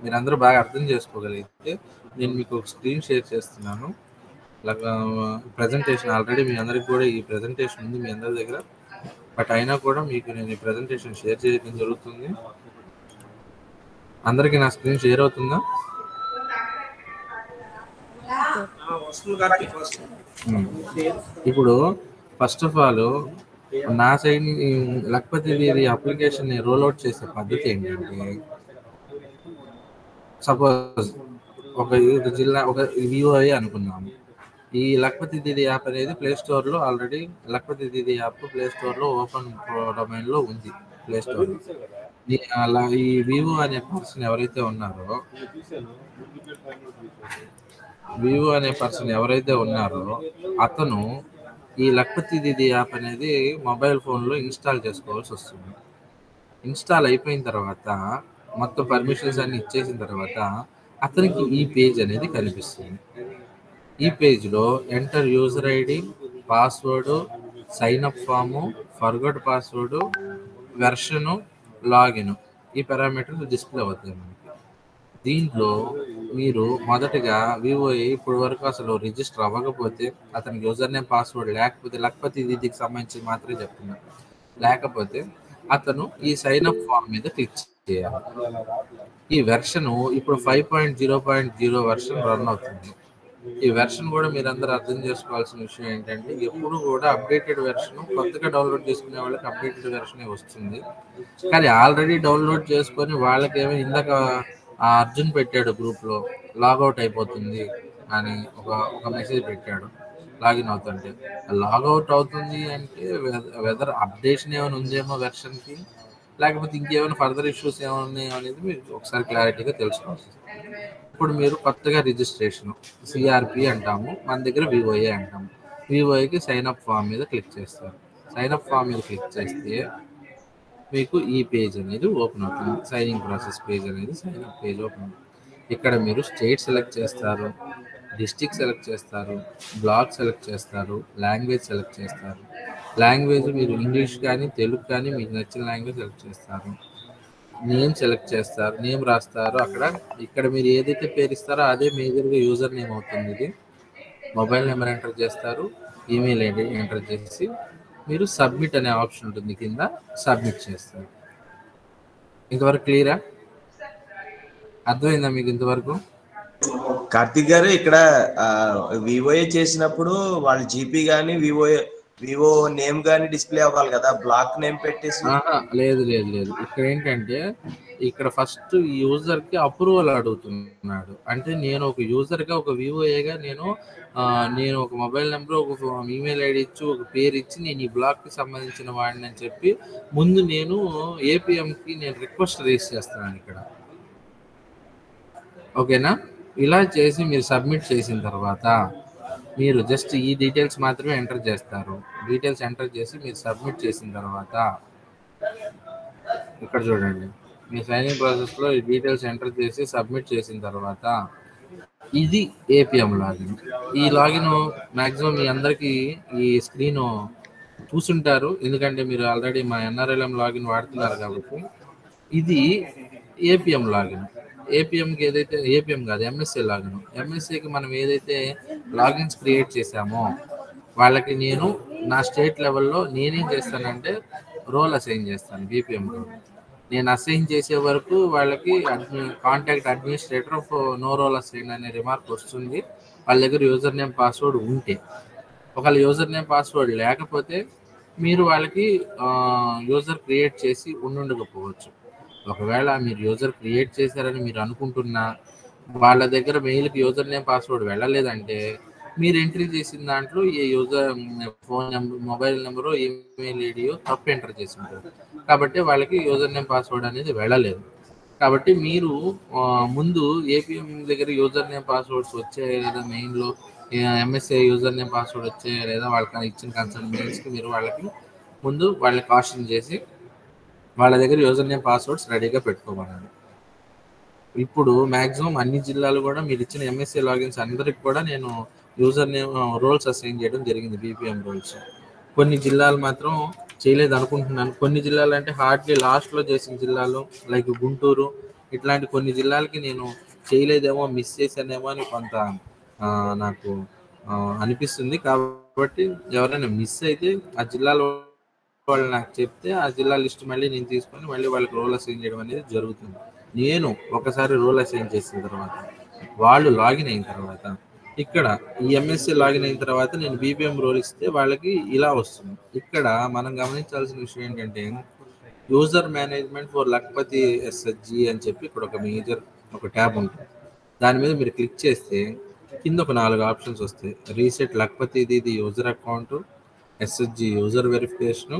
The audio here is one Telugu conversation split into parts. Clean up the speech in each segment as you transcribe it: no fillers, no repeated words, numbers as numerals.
మీరందరూ బాగా అర్థం చేసుకోగలిగితే నేను మీకు ఒక స్క్రీన్ షేర్ చేస్తున్నాను. ఇలాగా ప్రెజెంటేషన్ ఆల్రెడీ మీ అందరికి కూడా ఈ ప్రెజెంటేషన్ ఉంది మీ అందరి దగ్గర. బట్ అయినా కూడా మీకు నేను ఈ ప్రెజెంటేషన్ షేర్ చేయడం జరుగుతుంది. అందరికీ నా స్క్రీన్ షేర్ అవుతుందా? ఇప్పుడు ఫస్ట్ ఆఫ్ ఆల్ నా సైడ్ లేకపోతే ఇది అప్లికేషన్ రోల్ అవుట్ చేసే పద్ధతి ఏంటంటే, సపోజ్ ఒక జిల్లా ఒక విఓఐ అనుకుందాము. ఈ లక్పతి దీది యాప్ అనేది ప్లే స్టోర్లో ఆల్రెడీ లక్పతి దీది యాప్ ప్లే స్టోర్లో ఓపెన్ డొమైన్లో ఉంది. ప్లే స్టోర్ అలా ఈ వివో అనే పర్సన్ ఎవరైతే ఉన్నారో అతను ఈ లక్పతి దీది యాప్ అనేది మొబైల్ ఫోన్లో ఇన్స్టాల్ చేసుకోవాల్సి వస్తుంది. ఇన్స్టాల్ అయిపోయిన తర్వాత మొత్తం పర్మిషన్స్ అన్ని ఇచ్చేసిన తర్వాత అతనికి ఈ పేజ్ అనేది కనిపిస్తుంది. ఈ పేజ్లో enter user ID, password, sign up form, forget password, version, login ఈ పారామీటర్స్ డిస్ప్లే అవుతాయి మనకి. దీంట్లో మీరు మొదటగా వివోఐ ఇప్పటి వరకు అసలు రిజిస్టర్ అవ్వకపోతే, అతనికి యూజర్ నేమ్ పాస్వర్డ్ లేకపోతే, లక్పతి దీదికి సంబంధించి మాత్రమే చెప్తున్నా, లేకపోతే అతను ఈ సైన్ అప్ ఫామ్ మీద క్లిక్ చేయాలి. ఈ వెర్షన్ ఇప్పుడు 5.0.0 వెర్షన్ రన్ అవుతుంది. ఈ వెర్షన్ కూడా మీరందరూ అర్థం చేసుకోవాల్సిన విషయం ఏంటంటే, ఎప్పుడు కూడా అప్డేటెడ్ వెర్షన్ కొత్తగా డౌన్లోడ్ చేసుకునే వాళ్ళకి అప్డేటెడ్ వెర్షనే వస్తుంది. కానీ ఆల్రెడీ డౌన్లోడ్ చేసుకొని వాళ్ళకేమో ఇందాక అర్జున్ పెట్టాడు గ్రూప్లో లాగౌట్ అయిపోతుంది అని ఒక మెసేజ్ పెట్టాడు. లాగిన్ అవుతుంటే లాగౌట్ అవుతుంది అంటే వెదర్ అప్డేషన్ ఏమైనా ఉందేమో వెర్షన్కి, లేకపోతే ఇంకేమైనా ఫర్దర్ ఇష్యూస్ ఏమైనా ఉన్నాయో అనేది మీరు ఒకసారి క్లారిటీగా తెలుసుకోవాలి. ఇప్పుడు మీరు కొత్తగా రిజిస్ట్రేషన్ సిఆర్పి అంటాము, మన దగ్గర వివోఏ అంటాము. వివోఏకి సైన్ అప్ ఫామ్ మీద క్లిక్ చేస్తారు. సైన్ అప్ ఫామ్ మీద క్లిక్ చేస్తే మీకు ఈ పేజ్ అనేది ఓపెన్ అవుతుంది. సైనింగ్ ప్రాసెస్ పేజ్ అనేది సైన్ అప్ పేజ్ ఓపెన్ అవుతుంది. ఇక్కడ మీరు స్టేట్ సెలెక్ట్ చేస్తారు, డిస్ట్రిక్ట్ సెలెక్ట్ చేస్తారు, బ్లాక్ సెలెక్ట్ చేస్తారు, లాంగ్వేజ్ సెలెక్ట్ చేస్తారు. లాంగ్వేజ్ మీరు ఇంగ్లీష్ కానీ తెలుగు కానీ మీకు నచ్చిన లాంగ్వేజ్ సెలెక్ట్ చేస్తారు. నేమ్ సెలెక్ట్ చేస్తారు, నేమ్ రాస్తారు. ఇక్కడ మీరు ఏదైతే పేరు ఇస్తారో అదే మేజర్గా యూజర్ నేమ్ అవుతుంది. ఇది మొబైల్ నెంబర్ ఎంటర్ చేస్తారు, ఈమెయిల్ ఐడి ఎంటర్ చేసి మీరు సబ్మిట్ అనే ఆప్షన్ ఉంటుంది, కింద సబ్మిట్ చేస్తారు. ఇంతవరకు క్లియరా? అర్థమైందా మీకు ఇంతవరకు? కార్తిక్ గారు, ఇక్కడ వివోఏ చేసినప్పుడు వాళ్ళ జీపీ కానీ వివో నేమ్ కానీ డిస్ప్లే అవ్వాలి కదా, బ్లాక్ నేమ్ పెట్టేసి. లేదు. ఇక్కడ ఏంటంటే, ఇక్కడ ఫస్ట్ యూజర్కి అప్రూవల్ అడుగుతున్నాడు. అంటే నేను ఒక యూజర్గా, ఒక వివోఏగా నేను ఒక మొబైల్ నెంబర్, ఒక ఈమెయిల్ ఐడి ఇచ్చి, ఒక పేరు ఇచ్చి నేను ఈ బ్లాక్కి సంబంధించిన వాడిని అని చెప్పి ముందు నేను ఏపీఎంకి నేను రిక్వెస్ట్ రేస్ చేస్తున్నాను ఇక్కడ. ఓకేనా? ఇలా చేసి మీరు సబ్మిట్ చేసిన తర్వాత మీరు జస్ట్ ఈ డీటెయిల్స్ మాత్రమే ఎంటర్ చేస్తారు. డీటెయిల్స్ ఎంటర్ చేసి మీరు సబ్మిట్ చేసిన తర్వాత ఇక్కడ చూడండి, మీ సైనింగ్ ప్రాసెస్లో ఈ డీటెయిల్స్ ఎంటర్ చేసి సబ్మిట్ చేసిన తర్వాత ఇది ఏపీఎం లాగిన్. ఈ లాగిన్ మ్యాక్సిమం మీ అందరికీ ఈ స్క్రీన్ చూసుంటారు, ఎందుకంటే మీరు ఆల్రెడీ మా ఎన్ఆర్ఎల్ఎం లాగిన్ వాడుతున్నారు కాబట్టి. ఇది ఏపీఎం లాగిన్. ఏపీఎంకి ఏదైతే ఏపీఎం కాదు, ఎంఎస్ఏ లాగిన్. ఎంఎస్ఏకి మనం ఏదైతే లాగిన్స్ క్రియేట్ చేశామో వాళ్ళకి నేను నా స్టేట్ లెవెల్లో నేనేం చేస్తానంటే రోల్ అసైన్ చేస్తాను. బీపీఎం రోల్ నేను అసైన్ చేసే వరకు వాళ్ళకి contact administrator of no role assign అనే రిమార్క్ వస్తుంది. వాళ్ళ దగ్గర యూజర్ నేమ్ పాస్వర్డ్ ఉంటే. ఒకవేళ యూజర్ నేమ్ పాస్వర్డ్ లేకపోతే మీరు వాళ్ళకి యూజర్ క్రియేట్ చేసి ఉండకపోవచ్చు. ఒకవేళ మీరు యూజర్ క్రియేట్ చేశారని మీరు అనుకుంటున్నా వాళ్ళ దగ్గర మెయిల్కి యూజర్ నేమ్ పాస్వర్డ్ వెళ్ళలేదంటే మీరు ఎంట్రీ చేసిన దాంట్లో ఈ user phone number, mobile number, email ఐడియో తప్పు ఎంటర్ చేసి ఉంటారు కాబట్టి వాళ్ళకి యూజర్ నేమ్ పాస్వర్డ్ అనేది వెళ్ళలేదు. కాబట్టి మీరు ముందు ఏపీఎం దగ్గర యూజర్ నేమ్ పాస్వర్డ్స్ వచ్చాయా లేదా, మెయిన్లో ఎంఎస్ఏ యూజర్ నేమ్ పాస్వర్డ్ వచ్చాయా లేదా, వాళ్ళకి ఇచ్చిన కన్సర్న్ మెయిల్స్కి మీరు వాళ్ళకి ముందు వాళ్ళని కాషన్ చేసి వాళ్ళ దగ్గర యూజర్ నేమ్ పాస్వర్డ్స్ రెడీగా పెట్టుకోమన్నాను. ఇప్పుడు మ్యాక్సిమం అన్ని జిల్లాలు కూడా మీరు ఇచ్చిన ఎంఎస్ఏ లాగిన్స్ అందరికి కూడా నేను యూజర్ నేమ్ రోల్స్ అసైన్ చేయడం జరిగింది, బీపీఎం రోల్స్. కొన్ని జిల్లాలు మాత్రం చేయలేదు అనుకుంటున్నాను. కొన్ని జిల్లాలు అంటే హార్డ్లీ లాస్ట్లో చేసిన జిల్లాలు లైక్ గుంటూరు ఇట్లాంటి కొన్ని జిల్లాలకి నేను చేయలేదేమో, మిస్ చేశానేమో అని కొంత నాకు అనిపిస్తుంది. కాబట్టి ఎవరైనా మిస్ అయితే ఆ జిల్లాలో వాళ్ళు నాకు చెప్తే ఆ జిల్లా లిస్ట్ మళ్ళీ నేను తీసుకొని మళ్ళీ వాళ్ళకి రోల్ అసైన్ చేయడం అనేది జరుగుతుంది. నేను ఒకసారి రోల్ అసైన్ చేసిన తర్వాత వాళ్ళు లాగిన్ అయిన తర్వాత ఇక్కడ ఈ ఎంఎస్సి లాగిన్ అయిన తర్వాత నేను బీపీఎం రోల్ ఇస్తే వాళ్ళకి ఇలా వస్తుంది. ఇక్కడ మనం గమనించాల్సిన విషయం ఏంటంటే user management for Lakhpati SSG అని చెప్పి ఇక్కడ ఒక ట్యాబ్ ఉంటుంది. దాని మీద మీరు క్లిక్ చేస్తే కింద ఒక 4 ఆప్షన్స్ వస్తాయి. రీసెట్ లక్పతి ఇది user account, SSG user verification,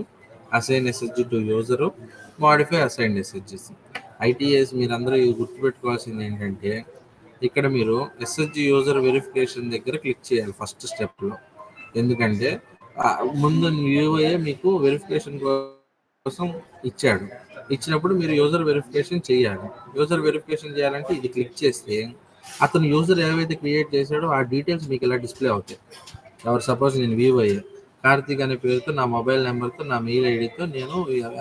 assign SSG to user, modify assign ఎస్ఎస్జిస్. ఐటీఎస్ మీరందరూ గుర్తుపెట్టుకోవాల్సింది ఏంటంటే ఇక్కడ మీరు ఎస్ఎస్జి యూజర్ వెరిఫికేషన్ దగ్గర క్లిక్ చేయాలి ఫస్ట్ స్టెప్లో. ఎందుకంటే ముందు యూఏ మీకు వెరిఫికేషన్ కోసం ఇచ్చినప్పుడు మీరు యూజర్ వెరిఫికేషన్ చేయాలి. యూజర్ వెరిఫికేషన్ చేయాలంటే ఇది క్లిక్ చేస్తే అతను యూజర్ ఏవైతే క్రియేట్ చేశాడో ఆ డీటెయిల్స్ మీకు ఇలా డిస్ప్లే అవుతాయి. సపోజ్ నేను వివోఏ కార్తీక్ అనే పేరుతో నా మొబైల్ నెంబర్తో నా మెయిల్ ఐడితో నేను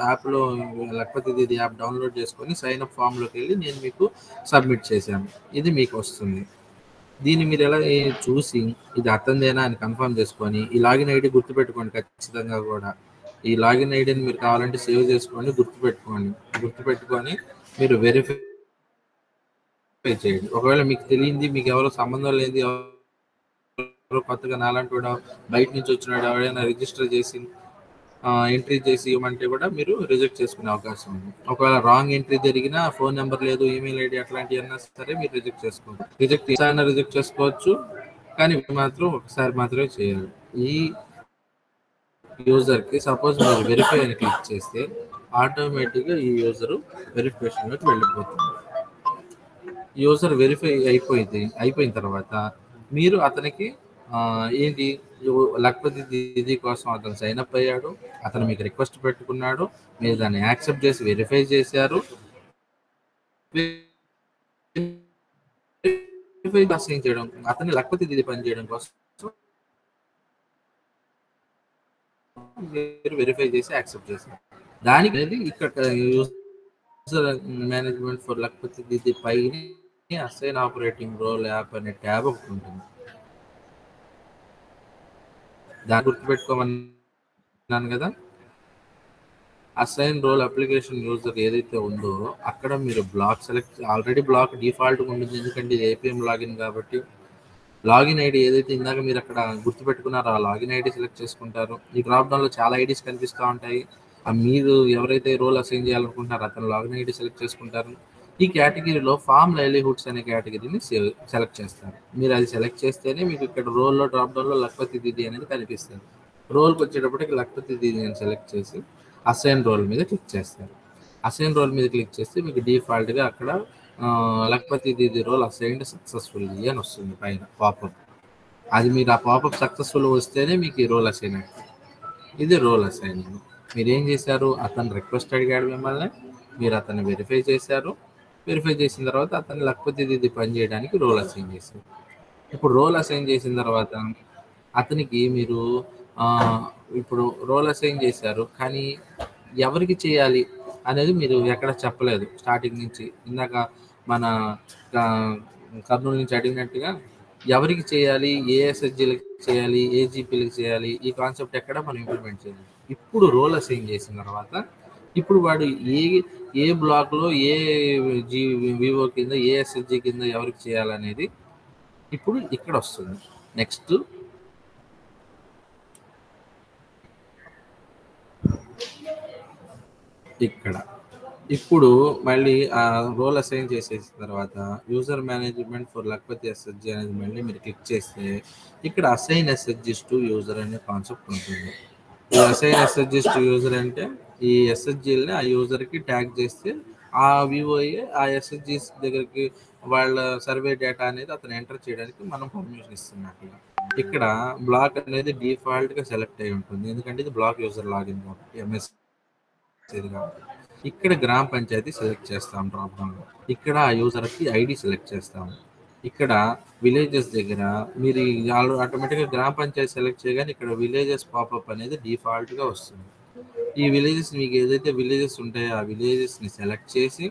యాప్లో లక్పతి దీది యాప్ డౌన్లోడ్ చేసుకొని సైన్అప్ ఫామ్లోకి వెళ్ళి నేను మీకు సబ్మిట్ చేశాను. ఇది మీకు వస్తుంది. దీన్ని మీరు ఎలా చూసి ఇది అతనిదేనా అని కన్ఫర్మ్ చేసుకొని ఈ లాగిన్ ఐడి గుర్తుపెట్టుకోండి. ఖచ్చితంగా కూడా ఈ లాగిన్ ఐడిని మీరు కావాలంటే సేవ్ చేసుకోండి, గుర్తుపెట్టుకొని మీరు వెరిఫై చేయండి. ఒకవేళ మీకు తెలియంది, మీకు ఎవరో సంబంధం లేని ఎవరో కొత్తగా నాలాంటి కూడా బయట నుంచి వచ్చినాడు ఎవరైనా రిజిస్టర్ చేసి ఎంట్రీ చేసి ఇవ్వమంటే కూడా మీరు రిజెక్ట్ చేసుకునే అవకాశం ఉంది. ఒకవేళ రాంగ్ ఎంట్రీ జరిగినా ఫోన్ నెంబర్ లేదు, ఈమెయిల్ ఐడి అట్లాంటివి అన్నా సరే మీరు రిజెక్ట్ చేసుకోవచ్చు. కానీ మాత్రం ఒకసారి మాత్రమే చేయాలి. ఈ యూజర్కి సపోజ్ మీరు వెరిఫై అని క్లిక్ చేస్తే ఆటోమేటిక్గా ఈ యూజరు వెరిఫికేషన్లోకి వెళ్ళిపోతుంది. యూజర్ వెరిఫై అయిపోయిన తర్వాత మీరు అతనికి ఏంటి లక్పతి దీది కోసం అతను సైన్అప్ అయ్యాడు, అతను మీకు రిక్వెస్ట్ పెట్టుకున్నాడు, మీరు దాన్ని యాక్సెప్ట్ చేసి వెరిఫై చేశారు. అసైన్ చేయడం అతన్ని లక్పతి దీది పనిచేయడం కోసం మీరు వెరిఫై చేసి యాక్సెప్ట్ చేశారు. దానికి అనేది ఇక్కడ యూజర్ మేనేజ్మెంట్ ఫర్ లక్పతి దీది పైన అసైన్ ఆపరేటింగ్ రోల్ యాప్ అనే ట్యాబ్ ఒకటి ఉంటుంది. దాన్ని గుర్తుపెట్టుకోమన్నాను కదా. అసైన్ రోల్ అప్లికేషన్ యూజర్ ఏదైతే ఉందో అక్కడ మీరు బ్లాక్ ఆల్రెడీ బ్లాక్ డిఫాల్ట్గా ఉంటుంది. ఎందుకంటే ఇది ఏపీఎం లాగిన్ కాబట్టి లాగిన్ ఐడి ఏదైతే ఇందాక మీరు అక్కడ గుర్తుపెట్టుకున్నారో ఆ లాగిన్ ఐడి సెలెక్ట్ చేసుకుంటారు. ఈ డ్రాప్ డౌన్లో చాలా ఐడీస్ కనిపిస్తూ ఉంటాయి. మీరు ఎవరైతే రోల్ అసైన్ చేయాలనుకుంటున్నారో అతను లాగిన్ ఐడి సెలెక్ట్ చేసుకుంటారు. ఈ కేటగిరీలో ఫామ్ లైవ్లీహుడ్స్ అనే కేటగిరీని సెలెక్ట్ చేస్తారు. మీరు అది సెలెక్ట్ చేస్తేనే మీకు ఇక్కడ రోల్లో డ్రాప్ డౌన్లో లక్పతి దీది అనేది కనిపిస్తుంది. రోల్కి వచ్చేటప్పటికి లక్పతి దీది అని సెలెక్ట్ చేసి అసైన్ రోల్ మీద క్లిక్ చేస్తారు. అసైన్ రోల్ మీద క్లిక్ చేస్తే మీకు డిఫాల్ట్గా అక్కడ లక్పతి దీది రోల్ అసైన్డ్ సక్సెస్ఫుల్లీ అని వస్తుంది పైన పాపప్. అది మీరు ఆ పాపప్ సక్సెస్ఫుల్ వస్తేనే మీకు ఈ రోల్ అసైన్ అవుతుంది. ఇది రోల్ అసైనింగ్. మీరు ఏం చేశారు, అతను రిక్వెస్ట్ అడిగాడు మిమ్మల్ని, మీరు అతన్ని వెరిఫై చేశారు. వెరిఫై చేసిన తర్వాత అతను లక్పతి దీది పని చేయడానికి రోల్ అసైన్ చేశారు. ఇప్పుడు రోల్ అసైన్ చేసిన తర్వాత అతనికి మీరు ఇప్పుడు రోల్ అసైన్ చేశారు, కానీ ఎవరికి చేయాలి అనేది మీరు ఎక్కడ చెప్పలేదు స్టార్టింగ్ నుంచి. ఇందాక మన కర్నూలు నుంచి అడిగినట్టుగా ఎవరికి చేయాలి, ఏ ఎస్ఎస్జీలకు చేయాలి, ఏ జీపీలకు చేయాలి, ఈ కాన్సెప్ట్ ఎక్కడ మనం ఇంప్లిమెంట్ చేయాలి. ఇప్పుడు రోల్ అసైన్ చేసిన తర్వాత ఇప్పుడు వాడు ఏ బ్లాక్లో ఏ వివో కింద ఏ ఎస్ఎస్జీ కింద ఎవరికి చేయాలనేది ఇప్పుడు ఇక్కడ వస్తుంది. నెక్స్ట్ ఇక్కడ ఇప్పుడు మళ్ళీ ఆ రోల్ అసైన్ చేసేసిన తర్వాత user management for Lakhpati SSG అనేది మళ్ళీ మీరు క్లిక్ చేస్తే ఇక్కడ అసైన్ ఎస్ఎస్జీస్ టు యూజర్ అనే కాన్సెప్ట్ ఉంటుంది. ఈ అసైన్ ఎస్ఎస్జీస్ టు యూజర్ అంటే ఈ ఎస్ఎస్జీలని ఆ యూజర్కి ట్యాగ్ చేస్తే ఆ వివోఏ ఆ ఎస్ఎస్జీస్ దగ్గరికి వాళ్ళ సర్వే డేటా అనేది అతను ఎంటర్ చేయడానికి మనం పర్మిషన్ ఇస్తున్నట్టుగా. ఇక్కడ బ్లాక్ అనేది డిఫాల్ట్గా సెలెక్ట్ అయి ఉంటుంది, ఎందుకంటే ఇది బ్లాక్ యూజర్ లాగిన్ కాబట్టి ఎంఎస్. ఇక్కడ గ్రామ పంచాయతీ సెలెక్ట్ చేస్తాం డ్రాప్ డౌన్లో. ఇక్కడ ఆ యూజర్కి ఐడి సెలెక్ట్ చేస్తాము. ఇక్కడ విలేజెస్ దగ్గర మీరు ఆటోమేటిక్గా గ్రామ పంచాయతీ సెలెక్ట్ చేయగానే ఇక్కడ విలేజెస్ పాపప్ అనేది డిఫాల్ట్గా వస్తుంది. ఈ విలేజెస్ మీకు ఏదైతే విలేజెస్ ఉంటాయో ఆ విలేజెస్ని సెలెక్ట్ చేసి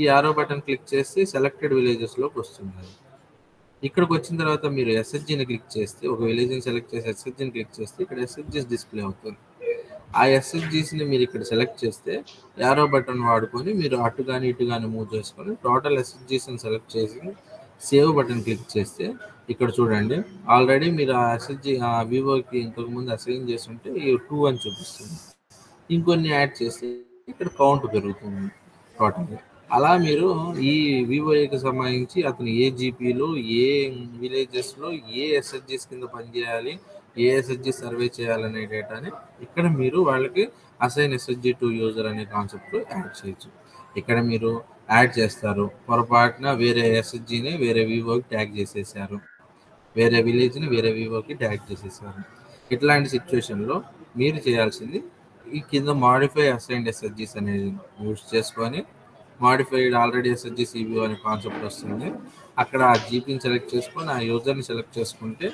ఈ యారో బటన్ క్లిక్ చేస్తే సెలెక్టెడ్ విలేజెస్లోకి వస్తుంది అది. ఇక్కడికి వచ్చిన తర్వాత మీరు ఎస్హెచ్జిని క్లిక్ చేస్తే, ఒక విలేజ్ని సెలెక్ట్ చేసి ఎస్హెచ్జిని క్లిక్ చేస్తే ఇక్కడ ఎస్హెచ్జిస్ డిస్ప్లే అవుతుంది. ఆ ఎస్హెచ్జిస్ని మీరు ఇక్కడ సెలెక్ట్ చేస్తే యారో బటన్ వాడుకొని మీరు అటు కానీ ఇటు కానీ మూవ్ చేసుకొని టోటల్ ఎస్హెచ్జిస్ని సెలెక్ట్ చేసి సేవ్ బటన్ క్లిక్ చేస్తే ఇక్కడ చూడండి ఆల్రెడీ మీరు ఆ ఎస్హెచ్జి ఆ వివోకి ఇంతకుముందు అసైన్ చేస్తుంటే ఈ 2 అని చూపిస్తుంది. ఇంకొన్ని యాడ్ చేస్తే ఇక్కడ కౌంట్ పెరుగుతుంది టోటల్గా. అలా మీరు ఈ వివోకి సంబంధించి అతను ఏ జీపీలో ఏ విలేజెస్లో ఏ ఎస్హెచ్జిస్ కింద పనిచేయాలి, ఏ ఎస్హెచ్జి సర్వే చేయాలనే డేటాని ఇక్కడ మీరు వాళ్ళకి అసైన్ ఎస్హెచ్జి టు యూజర్ అనే కాన్సెప్ట్ యాడ్ చేయొచ్చు. ఇక్కడ మీరు యాడ్ చేస్తారు, పొరపాటున వేరే ఎస్హెచ్జిని వేరే వివోకి ట్యాగ్ చేసేసారు, వేరే విలేజ్ని వేరే వివోకి ట్యాగ్ చేసేసారు. ఇట్లాంటి సిచ్యువేషన్లో మీరు చేయాల్సింది ఈ కింద మాడిఫై అసైన్డ్ ఎస్హెచ్జిస్ అనేది యూజ్ చేసుకొని మాడిఫైడ్ ఆల్రెడీ ఎస్హెచ్జి సిబిఓ అనే కాన్సెప్ట్ వస్తుంది. అక్కడ ఆ జీపీని సెలెక్ట్ చేసుకొని ఆ యూజర్ని సెలెక్ట్ చేసుకుంటే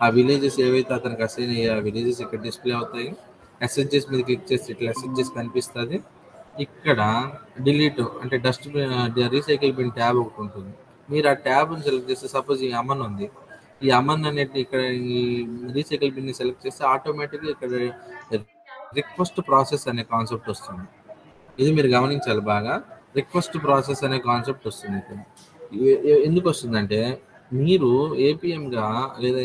ఆ విలేజెస్ ఏవైతే అతనికి అసైన్ అయ్యే ఆ విలేజెస్ ఇక్కడ డిస్ప్లే అవుతాయి. ఎస్హెచ్జిస్ మీద క్లిక్ చేసి ఇట్లా ఎస్హెచ్జిస్ కనిపిస్తుంది. ఇక్కడ డిలీట్ అంటే డస్ట్బిన్ రీసైకిల్ బిన్ ట్యాబ్ ఒకటి ఉంటుంది. మీరు ఆ ట్యాబ్ని సెలెక్ట్ చేస్తే సపోజ్ ఈ అమన్ ఉంది, ఈ అమన్ అనేది ఇక్కడ ఈ రీసైకిల్ బిన్ని సెలెక్ట్ చేస్తే ఆటోమేటిక్గా ఇక్కడ రిక్వెస్ట్ ప్రాసెస్ అనే కాన్సెప్ట్ వస్తుంది. ఇది మీరు గమనించాలి బాగా, రిక్వెస్ట్ ప్రాసెస్ అనే కాన్సెప్ట్ వస్తుంది ఇక్కడ. ఎందుకు వస్తుందంటే మీరు ఏపీఎంగా లేదా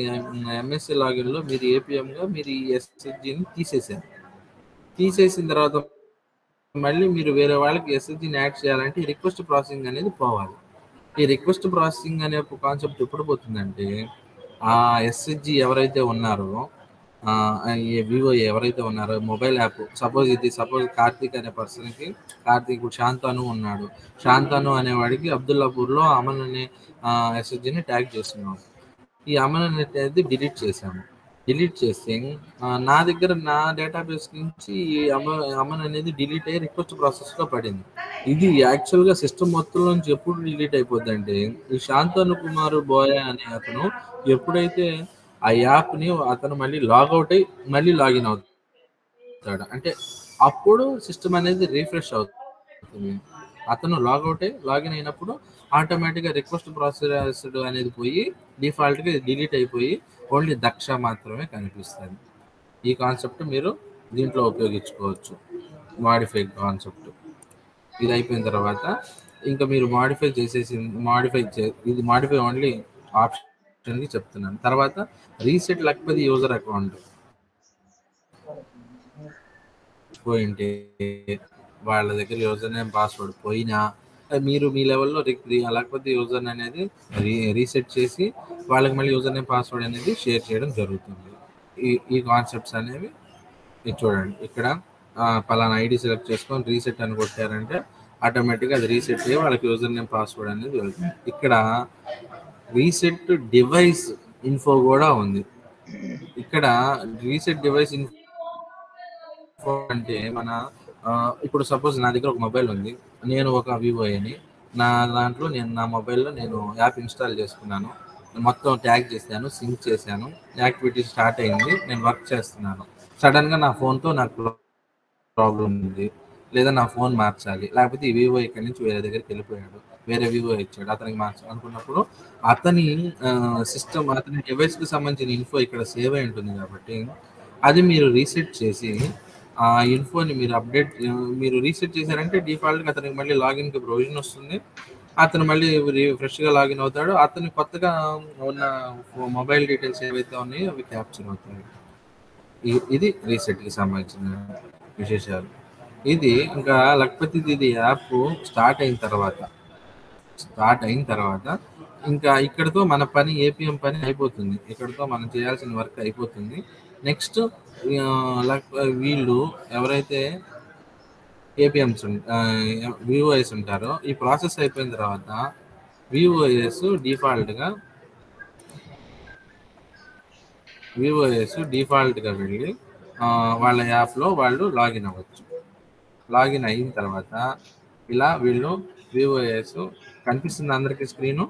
ఎంఎస్సి లాగిన్లో మీరు ఏపీఎంగా మీరు ఈ ఎస్హెచ్జిని తీసేసిన తర్వాత మళ్ళీ మీరు వేరే వాళ్ళకి ఎస్హెచ్జిని యాడ్ చేయాలంటే ఈ రిక్వెస్ట్ ప్రాసెసింగ్ అనేది పోవాలి. ఈ రిక్వెస్ట్ ప్రాసెసింగ్ అనే కాన్సెప్ట్ ఎప్పుడు పోతుందంటే ఆ ఎస్హెచ్జి ఎవరైతే ఉన్నారో వివో ఎవరైతే ఉన్నారో మొబైల్ యాప్ సపోజ్ కార్తీక్ అనే పర్సన్కి కార్తీక్ శాంతాను ఉన్నాడు, శాంతాను అనేవాడికి అబ్దుల్లాపూర్లో అమన్ అనే ఎస్హెచ్జిని ట్యాగ్ చేస్తున్నాం. ఈ అమన్ అనేది డిలీట్ చేశాము. డిలీట్ చేసి నా దగ్గర నా డేటాబేస్ నుంచి ఈ అమన్ అనేది డిలీట్ అయ్యి రిక్వెస్ట్ ప్రాసెస్లో పడింది. ఇది యాక్చువల్గా సిస్టమ్ మొత్తం నుంచి ఎప్పుడు డిలీట్ అయిపోద్ది అంటే ఈ శాంతను కుమార్ బోయ్ అనే అతను ఎప్పుడైతే ఆ యాప్ని అతను మళ్ళీ లాగౌట్ అయ్యి మళ్ళీ లాగిన్ అవుతాడు అంటే అప్పుడు సిస్టమ్ అనేది రీఫ్రెష్ అవుతుంది. అతను లాగౌట్ అయ్యి లాగిన్ అయినప్పుడు ఆటోమేటిక్గా రిక్వెస్ట్ ప్రాసెస్డ్ అనేది పోయి డిఫాల్ట్గా డిలీట్ అయిపోయి ఓన్లీ దక్ష మాత్రమే కనిపిస్తుంది. ఈ కాన్సెప్ట్ మీరు దీంట్లో ఉపయోగించుకోవచ్చు, మాడిఫై కాన్సెప్ట్. ఇది అయిపోయిన తర్వాత ఇంకా మీరు మాడిఫై చేసేసి ఇది మాడిఫై ఓన్లీ ఆప్షన్కి చెప్తున్నాను. తర్వాత రీసెట్ లక్పతి యూజర్ అకౌంట్ పోయింటే వాళ్ళ దగ్గర యూజర్ నేమ్ పాస్వర్డ్ పోయినా మీరు మీ లెవెల్లో లేకపోతే యూజర్ అనేది రీసెట్ చేసి వాళ్ళకి మళ్ళీ యూజర్ నేమ్ పాస్వర్డ్ అనేది షేర్ చేయడం జరుగుతుంది. ఈ కాన్సెప్ట్స్ అనేవి చూడండి. ఇక్కడ పలానా ఐడి సెలెక్ట్ చేసుకొని రీసెట్ అని కొట్టారంటే ఆటోమేటిక్గా అది రీసెట్ అయ్యి వాళ్ళకి యూజర్ నేమ్ పాస్వర్డ్ అనేది వెళ్తుంది. ఇక్కడ రీసెట్ డివైస్ ఇన్ఫో కూడా ఉంది. ఇక్కడ రీసెట్ డివైస్ ఇన్ఫో అంటే మన ఇప్పుడు సపోజ్ నా దగ్గర ఒక మొబైల్ ఉంది, నేను ఒక వివో అని నా దాంట్లో నా మొబైల్లో నేను యాప్ ఇన్స్టాల్ చేసుకున్నాను, మొత్తం ట్యాగ్ చేశాను, సింక్ చేశాను, యాక్టివిటీ స్టార్ట్ అయింది, నేను వర్క్ చేస్తున్నాను. సడన్గా నా ఫోన్తో నాకు ప్రాబ్లం ఉంది, లేదా నా ఫోన్ మార్చాలి, లేకపోతే ఈ వివో ఇక్కడి నుంచి వేరే దగ్గరికి వెళ్ళిపోయాడు, వేరే వివో ఇచ్చాడు, అతనికి మార్చాలి అనుకున్నప్పుడు అతని సిస్టమ్ అతని డివైస్కి సంబంధించిన ఇన్ఫో ఇక్కడ సేవ్ అయి ఉంటుంది. కాబట్టి అది మీరు రీసెట్ చేసి ఆ ఇన్ఫోని మీరు రీసెట్ చేశారంటే డిఫాల్ట్గా అతనికి మళ్ళీ లాగిన్కి ప్రొవిజన్ వస్తుంది. అతను మళ్ళీ ఫ్రెష్గా లాగిన్ అవుతాడు. అతను కొత్తగా ఉన్న మొబైల్ డీటెయిల్స్ ఏవైతే ఉన్నాయో అవి క్యాప్చర్ అవుతాయి. ఇది రీసెట్కి సంబంధించిన విశేషాలు. ఇది ఇంకా లక్పతి దీది యాప్ స్టార్ట్ అయిన తర్వాత ఇంకా ఇక్కడతో మన పని ఏపీఎం పని అయిపోతుంది. ఇక్కడతో మనం చేయాల్సిన వర్క్ అయిపోతుంది. నెక్స్ట్ వీళ్ళు ఎవరైతే ఏపీఎంస్ వివోఎస్ ఉంటారో ఈ ప్రాసెస్ అయిపోయిన తర్వాత వివోఎస్ డిఫాల్ట్గా వెళ్ళి వాళ్ళ యాప్లో వాళ్ళు లాగిన్ అవ్వచ్చు. లాగిన్ అయిన తర్వాత ఇలా వీళ్ళు వివోఎస్ కనిపిస్తుంది. అందరికీ స్క్రీను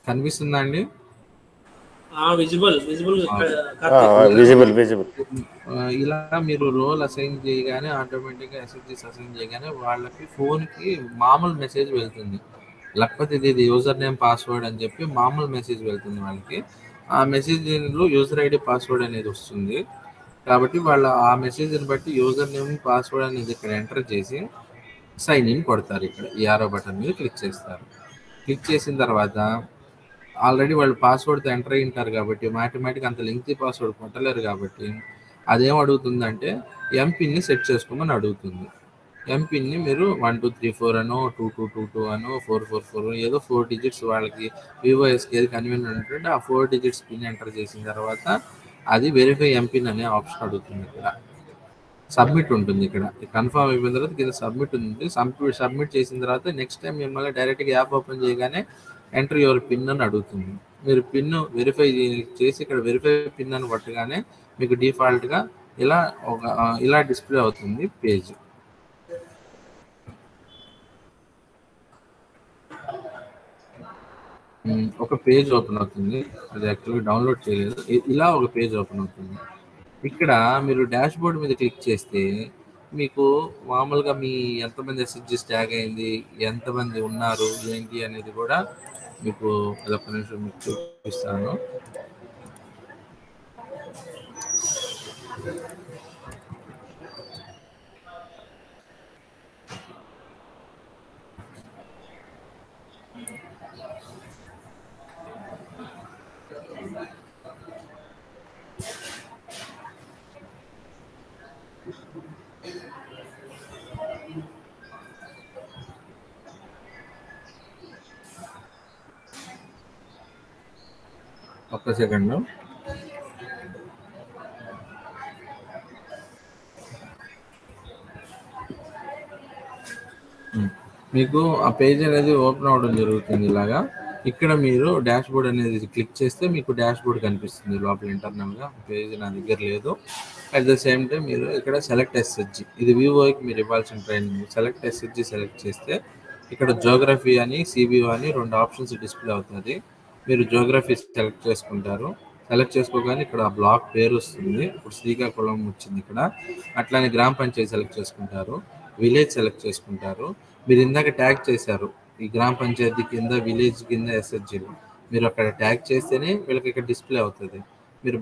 కనిపిస్తుందా అండి? విజిబుల్ ఇలా మీరు రోల్ అసైన్ చేయగానే ఆటోమేటిక్గా ఎస్ఎస్జీస్ అసైన్ చేయగానే వాళ్ళకి ఫోన్కి మామూలు మెసేజ్ వెళ్తుంది. లేకపోతే ఇది యూజర్ నేమ్ పాస్వర్డ్ అని చెప్పి మామూలు మెసేజ్ వెళ్తుంది వాళ్ళకి. ఆ మెసేజ్లో యూజర్ ఐడి పాస్వర్డ్ అనేది వస్తుంది. కాబట్టి వాళ్ళ ఆ మెసేజ్ని బట్టి యూజర్ నేమ్ పాస్వర్డ్ అనేది ఇక్కడ ఎంటర్ చేసి సైన్ ఇన్ కొడతారు. ఇక్కడ ఈ ఆరో బటన్ మీద క్లిక్ చేస్తారు. క్లిక్ చేసిన తర్వాత ఆల్రెడీ వాళ్ళు పాస్వర్డ్తో ఎంటర్ అయి ఉంటారు కాబట్టి ఆటోమేటిక్ అంత లెంగ్తీ పాస్వర్డ్ కొట్టలేరు కాబట్టి అదేం అడుగుతుందంటే ఎంపిన్ని సెట్ చేసుకోమని అడుగుతుంది. ఎంపిన్ని మీరు 1234 అనో 2222 అనో 444 ఏదో 4 డిజిట్స్ వాళ్ళకి వివోఎస్కి ఏది కన్వీనియంట్ ఉంటే ఆ 4 డిజిట్స్ పిన్ ఎంటర్ చేసిన తర్వాత అది వెరిఫై ఎంపిన్ అనే ఆప్షన్ అడుగుతుంది. ఇక్కడ సబ్మిట్ ఉంటుంది. ఇక్కడ కన్ఫర్మ్ అయిపోయిన తర్వాత కింద సబ్మిట్ ఉంది. సబ్మిట్ చేసిన తర్వాత నెక్స్ట్ టైం మిమ్మల్ని డైరెక్ట్గా యాప్ ఓపెన్ చేయగానే ఎంటర్ యువర్ పిన్ అని అడుగుతుంది. మీరు పిన్ వెరిఫై చేసి ఇక్కడ వెరిఫై పిన్ అని కొట్టగానే మీకు డిఫాల్ట్గా ఇలా డిస్ప్లే అవుతుంది పేజ్. ఒక పేజ్ ఓపెన్ అవుతుంది. అది యాక్చువల్గా డౌన్లోడ్ చేయలేదు. ఇలా ఒక పేజ్ ఓపెన్ అవుతుంది. ఇక్కడ మీరు డాష్ బోర్డ్ మీద క్లిక్ చేస్తే మీకు మామూలుగా మీ ఎంతమంది ఎస్ఎస్జీస్ ట్యాగ్ అయింది, ఎంతమంది ఉన్నారు, ఏంటి అనేది కూడా మీకు ఒక నిమిషం మీకు చూపిస్తాను. ఒక్క సెకండ్. మీకు ఆ పేజ్ అనేది ఓపెన్ అవ్వడం జరుగుతుంది. ఇలాగా ఇక్కడ మీరు డాష్ బోర్డ్ అనేది క్లిక్ చేస్తే మీకు డాష్ బోర్డ్ కనిపిస్తుంది లోపల ఇంటర్నల్గా. పేజ్ నా దగ్గర లేదు. అట్ ద సేమ్ టైం మీరు ఇక్కడ సెలెక్ట్ ఎస్హెచ్జి, ఇది వివోకి మీరు ఇవ్వాల్సిన ట్రైనింగ్. సెలెక్ట్ ఎస్హెచ్జి సెలెక్ట్ చేస్తే ఇక్కడ జోగ్రఫీ అని సిబిఓ అని 2 ఆప్షన్స్ డిస్ప్లే అవుతుంది. మీరు జోగ్రఫీ సెలెక్ట్ చేసుకుంటారు. సెలెక్ట్ చేసుకోగానే ఇక్కడ బ్లాక్ పేరు వస్తుంది. ఇప్పుడు శ్రీకాకుళం వచ్చింది ఇక్కడ. అట్లానే గ్రామ పంచాయతీ సెలెక్ట్ చేసుకుంటారు. విలేజ్ సెలెక్ట్ చేసుకుంటారు. మీరు ఇందాక ట్యాగ్ చేశారు ఈ గ్రామ పంచాయతీ కింద, విలేజ్ కింద ఎస్హెచ్జీలు. మీరు అక్కడ ట్యాగ్ చేస్తేనే వీళ్ళకి ఇక్కడ డిస్ప్లే అవుతుంది. మీరు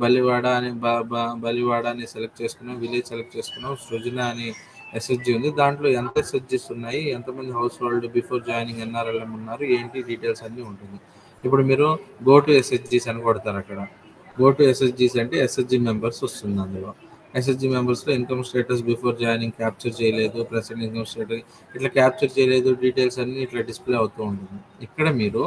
బలివాడ అని సెలెక్ట్ చేసుకున్నాం, విలేజ్ సెలెక్ట్ చేసుకున్నాం, సృజన అని ఎస్హెచ్జి ఉంది. దాంట్లో ఎంత ఎస్హెచ్జీస్ ఉన్నాయి, ఎంతమంది house hold before joining NRLM ఉన్నారు, ఏంటి డీటెయిల్స్ అన్నీ ఉంటుంది. ఇప్పుడు మీరు గో టు ఎస్హెచ్జీస్ అని కొడతారు. అక్కడ గో టు ఎస్హెచ్జీస్ అంటే ఎస్హెచ్జి మెంబర్స్ వస్తుంది. అందులో ఎస్హెచ్జి మెంబర్స్లో income status before joining capture చేయలేదు, ప్రెసెంట్ ఇన్కమ్ స్టేటస్ ఇట్లా క్యాప్చర్ చేయలేదు, డీటెయిల్స్ అన్నీ ఇట్లా డిస్ప్లే అవుతూ ఉంటుంది. ఇక్కడ మీరు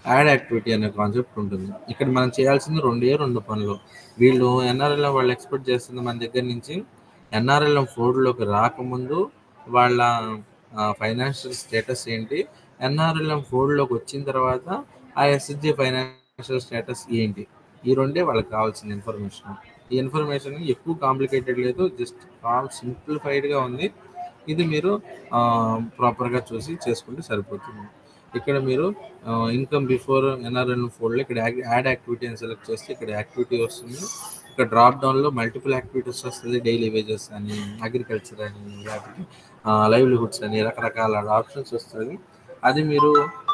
యాడ్ యాక్టివిటీ అనే కాన్సెప్ట్ ఉంటుంది. ఇక్కడ మనం చేయాల్సింది 2 పనులు. వీళ్ళు ఎన్ఆర్ఎల్ఎం వాళ్ళు ఎక్స్పెక్ట్ చేస్తుంది మన దగ్గర నుంచి ఎన్ఆర్ఎల్ఎం ఫోల్డ్లోకి రాకముందు వాళ్ళ ఫైనాన్షియల్ స్టేటస్ ఏంటి, ఎన్ఆర్ఎల్ఎం ఫోల్డ్లోకి వచ్చిన తర్వాత ఆ ఎస్హెచ్జి ఫైనాన్షియల్ స్టేటస్ ఏంటి, ఈ 2 వాళ్ళకి కావాల్సిన ఇన్ఫర్మేషన్. ఈ ఇన్ఫర్మేషన్ ఎక్కువ కాంప్లికేటెడ్ లేదు, జస్ట్ సింప్లిఫైడ్గా ఉంది. ఇది మీరు ప్రాపర్గా చూసి చేసుకుంటే సరిపోతుంది. ఇక్కడ మీరు ఇన్కమ్ బిఫోర్ ఎన్ఆర్ఎల్ఎం ఫోల్డ్లో ఇక్కడ యాడ్ యాక్టివిటీ అని సెలెక్ట్ చేస్తే ఇక్కడ యాక్టివిటీ వస్తుంది. ఇక్కడ డ్రాప్ డౌన్లో మల్టిపుల్ యాక్టివిటీస్ వస్తుంది. డైలీ వేజెస్ అని, అగ్రికల్చర్ అని, లేకపోతే లైవ్లీహుడ్స్ అని రకరకాల ఆప్షన్స్ వస్తుంది. అది మీరు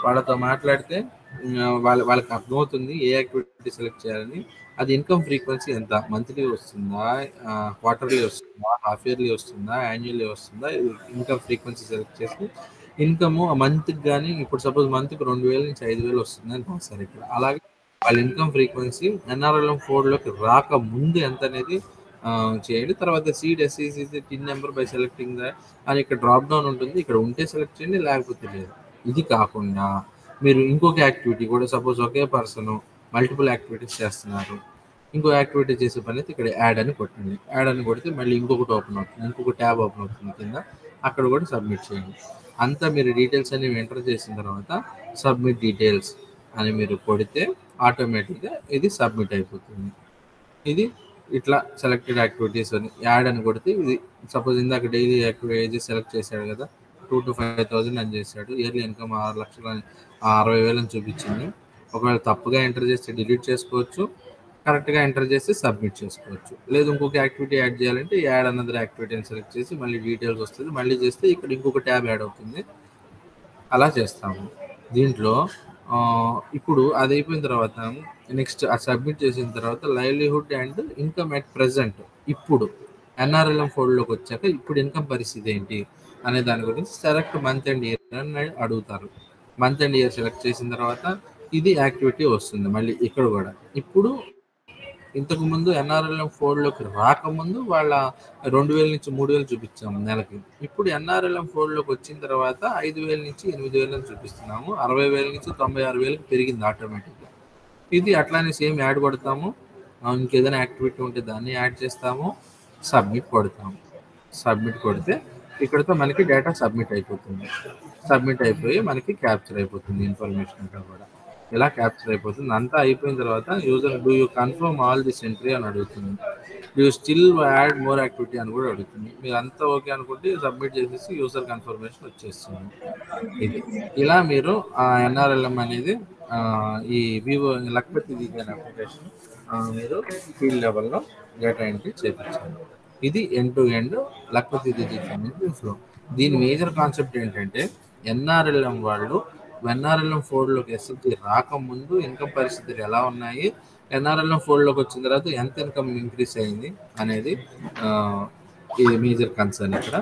వాళ్ళతో మాట్లాడితే వాళ్ళకి అర్థమవుతుంది ఏ యాక్టివిటీ సెలెక్ట్ చేయాలని. అది ఇన్కమ్ ఫ్రీక్వెన్సీ ఎంత, మంత్లీ వస్తుందా, క్వార్టర్లీ వస్తుందా, హాఫ్ ఇయర్లీ వస్తుందా, యాన్యువల్లీ వస్తుందా, ఇన్కమ్ ఫ్రీక్వెన్సీ సెలెక్ట్ చేసి ఇన్కమ్ మంత్కి కానీ ఇప్పుడు సపోజ్ మంత్కి 2000 నుంచి 5000 వస్తుంది అని రాస్తారు ఇక్కడ. అలాగే వాళ్ళ ఇన్కమ్ ఫ్రీక్వెన్సీ ఎన్ఆర్ఎల్ఎం ఫోల్డ్లోకి రాకముందు ఎంత అనేది చేయండి. తర్వాత seed SEC TIN number by selecting అని ఇక్కడ డ్రాప్ డౌన్ ఉంటుంది. ఇక్కడ ఉంటే సెలెక్ట్ చేయండి, లేకపోతే లేదు. ఇది కాకుండా మీరు ఇంకొక యాక్టివిటీ కూడా సపోజ్ ఒకే పర్సన్ మల్టిపుల్ యాక్టివిటీస్ చేస్తున్నారు, ఇంకో యాక్టివిటీ చేసే పని అయితే ఇక్కడ యాడ్ అని కొట్టండి. యాడ్ అని కొడితే మళ్ళీ ఇంకొకటి ఓపెన్ అవుతుంది, ఇంకొక ట్యాబ్ ఓపెన్ అవుతుంది కింద. అక్కడ కూడా సబ్మిట్ చేయండి. అంతా మీరు డీటెయిల్స్ అన్ని ఎంటర్ చేసిన తర్వాత సబ్మిట్ డీటెయిల్స్ అని మీరు కొడితే ఆటోమేటిక్గా ఇది సబ్మిట్ అయిపోతుంది. ఇది ఇట్లా సెలెక్టెడ్ యాక్టివిటీస్ అని యాడ్ అని కొడితే ఇది సపోజ్ ఇందాక డైలీ యాక్టివిటీస్ సెలెక్ట్ చేశాడు కదా, 2 to 5,000 అని చేశాడు. ఇయర్లీ ఇన్కమ్ 6,60,000 అని చూపించింది. ఒకవేళ తప్పుగా ఎంటర్ చేస్తే డిలీట్ చేసుకోవచ్చు, కరెక్ట్గా ఎంటర్ చేసి సబ్మిట్ చేసుకోవచ్చు. లేదు ఇంకొక యాక్టివిటీ యాడ్ చేయాలంటే యాడ్ అనదర్ యాక్టివిటీని సెలెక్ట్ చేసి మళ్ళీ డీటెయిల్స్ వస్తుంది, మళ్ళీ చేస్తే ఇక్కడ ఇంకొక ట్యాబ్ యాడ్ అవుతుంది. అలా చేస్తాము. దీంట్లో ఇప్పుడు అది అయిపోయిన తర్వాత నెక్స్ట్ సబ్మిట్ చేసిన తర్వాత livelihood and income at present, ఇప్పుడు ఎన్ఆర్ఎల్ఎం ఫోల్డ్లోకి వచ్చాక ఇప్పుడు ఇన్కమ్ పరిస్థితి ఏంటి అనే దాని గురించి సెలెక్ట్ మంత్ అండ్ ఇయర్ అని అడుగుతారు. మంత్ అండ్ ఇయర్ సెలెక్ట్ చేసిన తర్వాత ఇది యాక్టివిటీ వస్తుంది. మళ్ళీ ఇక్కడ కూడా ఇప్పుడు ఇంతకు ముందు ఎన్ఆర్ఎల్ఎం ఫోల్డ్లోకి రాకముందు వాళ్ళ 2000 నుంచి 3000 చూపించాము నెలకి. ఇప్పుడు ఎన్ఆర్ఎల్ఎం ఫోల్డ్లోకి వచ్చిన తర్వాత 5000 నుంచి 8000 చూపిస్తున్నాము. 60,000 నుంచి 96,000 పెరిగింది ఆటోమేటిక్గా. ఇది అట్లానే సేమ్ యాడ్ కొడతాము. ఇంకేదైనా యాక్టివిటీ ఉంటే దాన్ని యాడ్ చేస్తాము, సబ్మిట్ కొడతాము. సబ్మిట్ కొడితే ఇక్కడతో మనకి డేటా సబ్మిట్ అయిపోతుంది. సబ్మిట్ అయిపోయి మనకి క్యాప్చర్ అయిపోతుంది ఇన్ఫర్మేషన్ అంతా కూడా. ఇలా క్యాప్చర్ అయిపోతుంది. అంతా అయిపోయిన తర్వాత user do you confirm all this entry అని అడుగుతుంది. Do you still add more activity అని కూడా అడుగుతుంది. మీరు అంతా ఓకే అనుకుంటే సబ్మిట్ చేసేసి యూజర్ కన్ఫర్మేషన్ వచ్చేస్తుంది. ఇది ఇలా మీరు ఎన్ఆర్ఎల్ఎం అనేది ఈ వివో లక్పతి దిగాన్ అప్లికేషన్ మీరు ఫీల్డ్ లెవెల్లో డేటా ఎంట్రీ చేయించాలి. ఇది ఎండ్ టు ఎండ్ లక్పతి దిగికి సంబంధించిన ఫ్లో. దీని మేజర్ కాన్సెప్ట్ ఏంటంటే ఎన్ఆర్ఎల్ఎం వాళ్ళు ఎన్ఆర్ఎల్ఎం ఫోల్డ్లోకి ఎస్ఎల్టీ రాకముందు ఇన్కమ్ పరిస్థితులు ఎలా ఉన్నాయి, ఎన్ఆర్ఎల్ఎం ఫోల్డ్లోకి వచ్చిన తర్వాత ఎంత ఇన్కమ్ ఇంక్రీస్ అయింది అనేది ఇది మేజర్ కన్సర్న్ ఇక్కడ.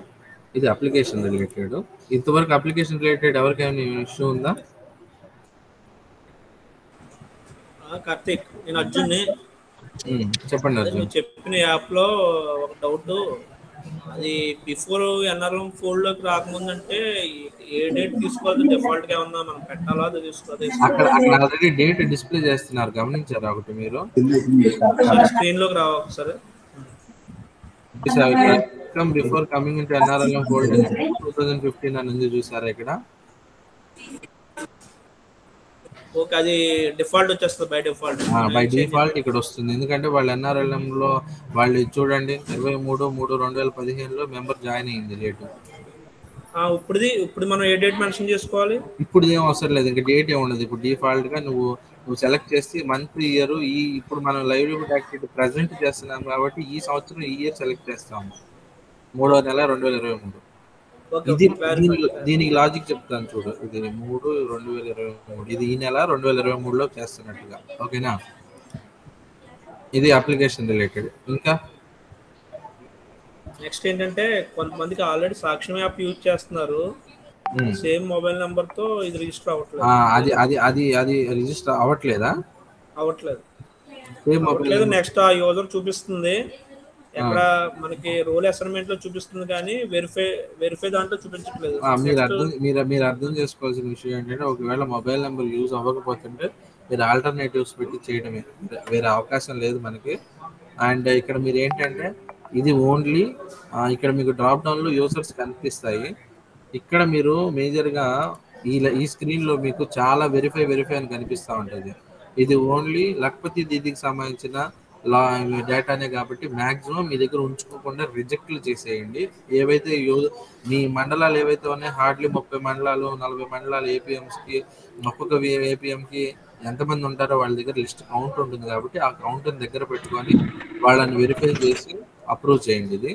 ఇది అప్లికేషన్ రిలేటెడ్. ఇంతవరకు అప్లికేషన్ రిలేటెడ్ ఎవరికైనా ఇష్యూ ఉందా? కార్తీక్, నేను అర్జున్ని. చెప్పండి అర్జున్. చెప్పిన యాప్ లో ఒక డౌట్, అది బిఫోర్ ఎన్ఆర్ఎల్ఎం ఫోల్డ్ లోకి రాకముందు అంటే ఏ డేట్ తీసుకోవాలి? డిఫాల్ట్ గా ఏమన్నా మనం పెట్టాలా? అది తీసుకోవాలి. అక్కడ ఆల్రెడీ డేట్ డిస్ప్లే చేస్తున్నారు, గమనించారా ఒకటి మీరు? స్క్రీన్ లోకి రావాలి ఒకసారి. Before coming into NRLM fold 2015 అని ఉంది, చూసారా ఇక్కడ? ఓకే, అది డిఫాల్ట్ వచ్చేస్తుంది. బై డిఫాల్ట్ ఇక్కడ వస్తుంది. ఎందుకంటే వాళ్ళు ఎన్ఆర్ఎల్ఎం లో వాళ్ళు చూడండి 23/3/2015 మెంబర్ జాయిన్ అయ్యింది డేట్. ఇప్పుడు మనం ఏ డేట్ మెన్షన్ చేసుకోవాలి? ఇప్పుడు ఏం అవసరం లేదు, ఇంకా డేట్ ఏమి ఉండదు. ఇప్పుడు డిఫాల్ట్ గా నువ్వు సెలెక్ట్ చేసి మంత్, ఇయర్, ఇప్పుడు మనం లైవ్లీహుడ్ యాక్టివిటీ ప్రెజెంట్ చేస్తున్నాం కాబట్టి ఈ సంవత్సరం ఈ ఇయర్ సెలెక్ట్ చేస్తాము, 3వ నెల 2023. ఇది దీనికి లాజిక్ చెప్తాను చూడు. ఇది 3/2023, ఇది ఈ నెల 2023లో చేస్తున్నట్టుగా. ఓకేనా? ఇది అప్లికేషన్ రిలేటెడ్. ఇంకా నెక్స్ట్ ఏంటంటే కొంతమందికి ఆల్రెడీ సాక్ష్యం యాప్ యూజ్ చేస్తున్నారు, సేమ్ మొబైల్ నంబర్ తో ఇది రిజిస్టర్ అవ్వట్లేదు. అది రిజిస్టర్ అవ్వట్లేదు. నెక్స్ట్ ఆ యూజర్ చూపిస్తుంది ఎక్కడ మనకి రోల్ అసైన్మెంట్ లో చూపిస్తుంది, కానీ వెరిఫై దాంట్లో చూపించట్లేదు. మీరు అర్థం చేసుకోవాల్సిన విషయం ఏంటంటే ఒకవేళ మొబైల్ నెంబర్ యూజ్ అవ్వకపోతుంటే మీరు ఆల్టర్నేటివ్స్ పెట్టి చేయడమే, వేరే అవకాశం లేదు మనకి. అండ్ ఇక్కడ మీరు ఏంటంటే ఇది ఓన్లీ ఇక్కడ మీకు డ్రాప్ డౌన్ లో యూజర్స్ కనిపిస్తాయి. ఇక్కడ మీరు మేజర్గా ఈ స్క్రీన్ లో మీకు చాలా వెరిఫై అని కనిపిస్తూ ఉంటుంది. ఇది ఓన్లీ లక్పతి దీదికి సంబంధించిన డేటానే కాబట్టి మ్యాక్సిమం మీ దగ్గర ఉంచుకోకుండా రిజెక్ట్లు చేసేయండి. ఏవైతే మీ మండలాలు ఏవైతే ఉన్నాయో హార్డ్లీ 30 మండలాలు 40 మండలాలు ఏపీఎంస్కి, ఒక్కొక్క ఏపీఎంకి ఎంతమంది ఉంటారో వాళ్ళ దగ్గర లిస్ట్ కౌంట్ ఉంటుంది కాబట్టి ఆ కౌంట్ని దగ్గర పెట్టుకొని వాళ్ళని వెరిఫై చేసి అప్రూవ్ చేయండి. ఇది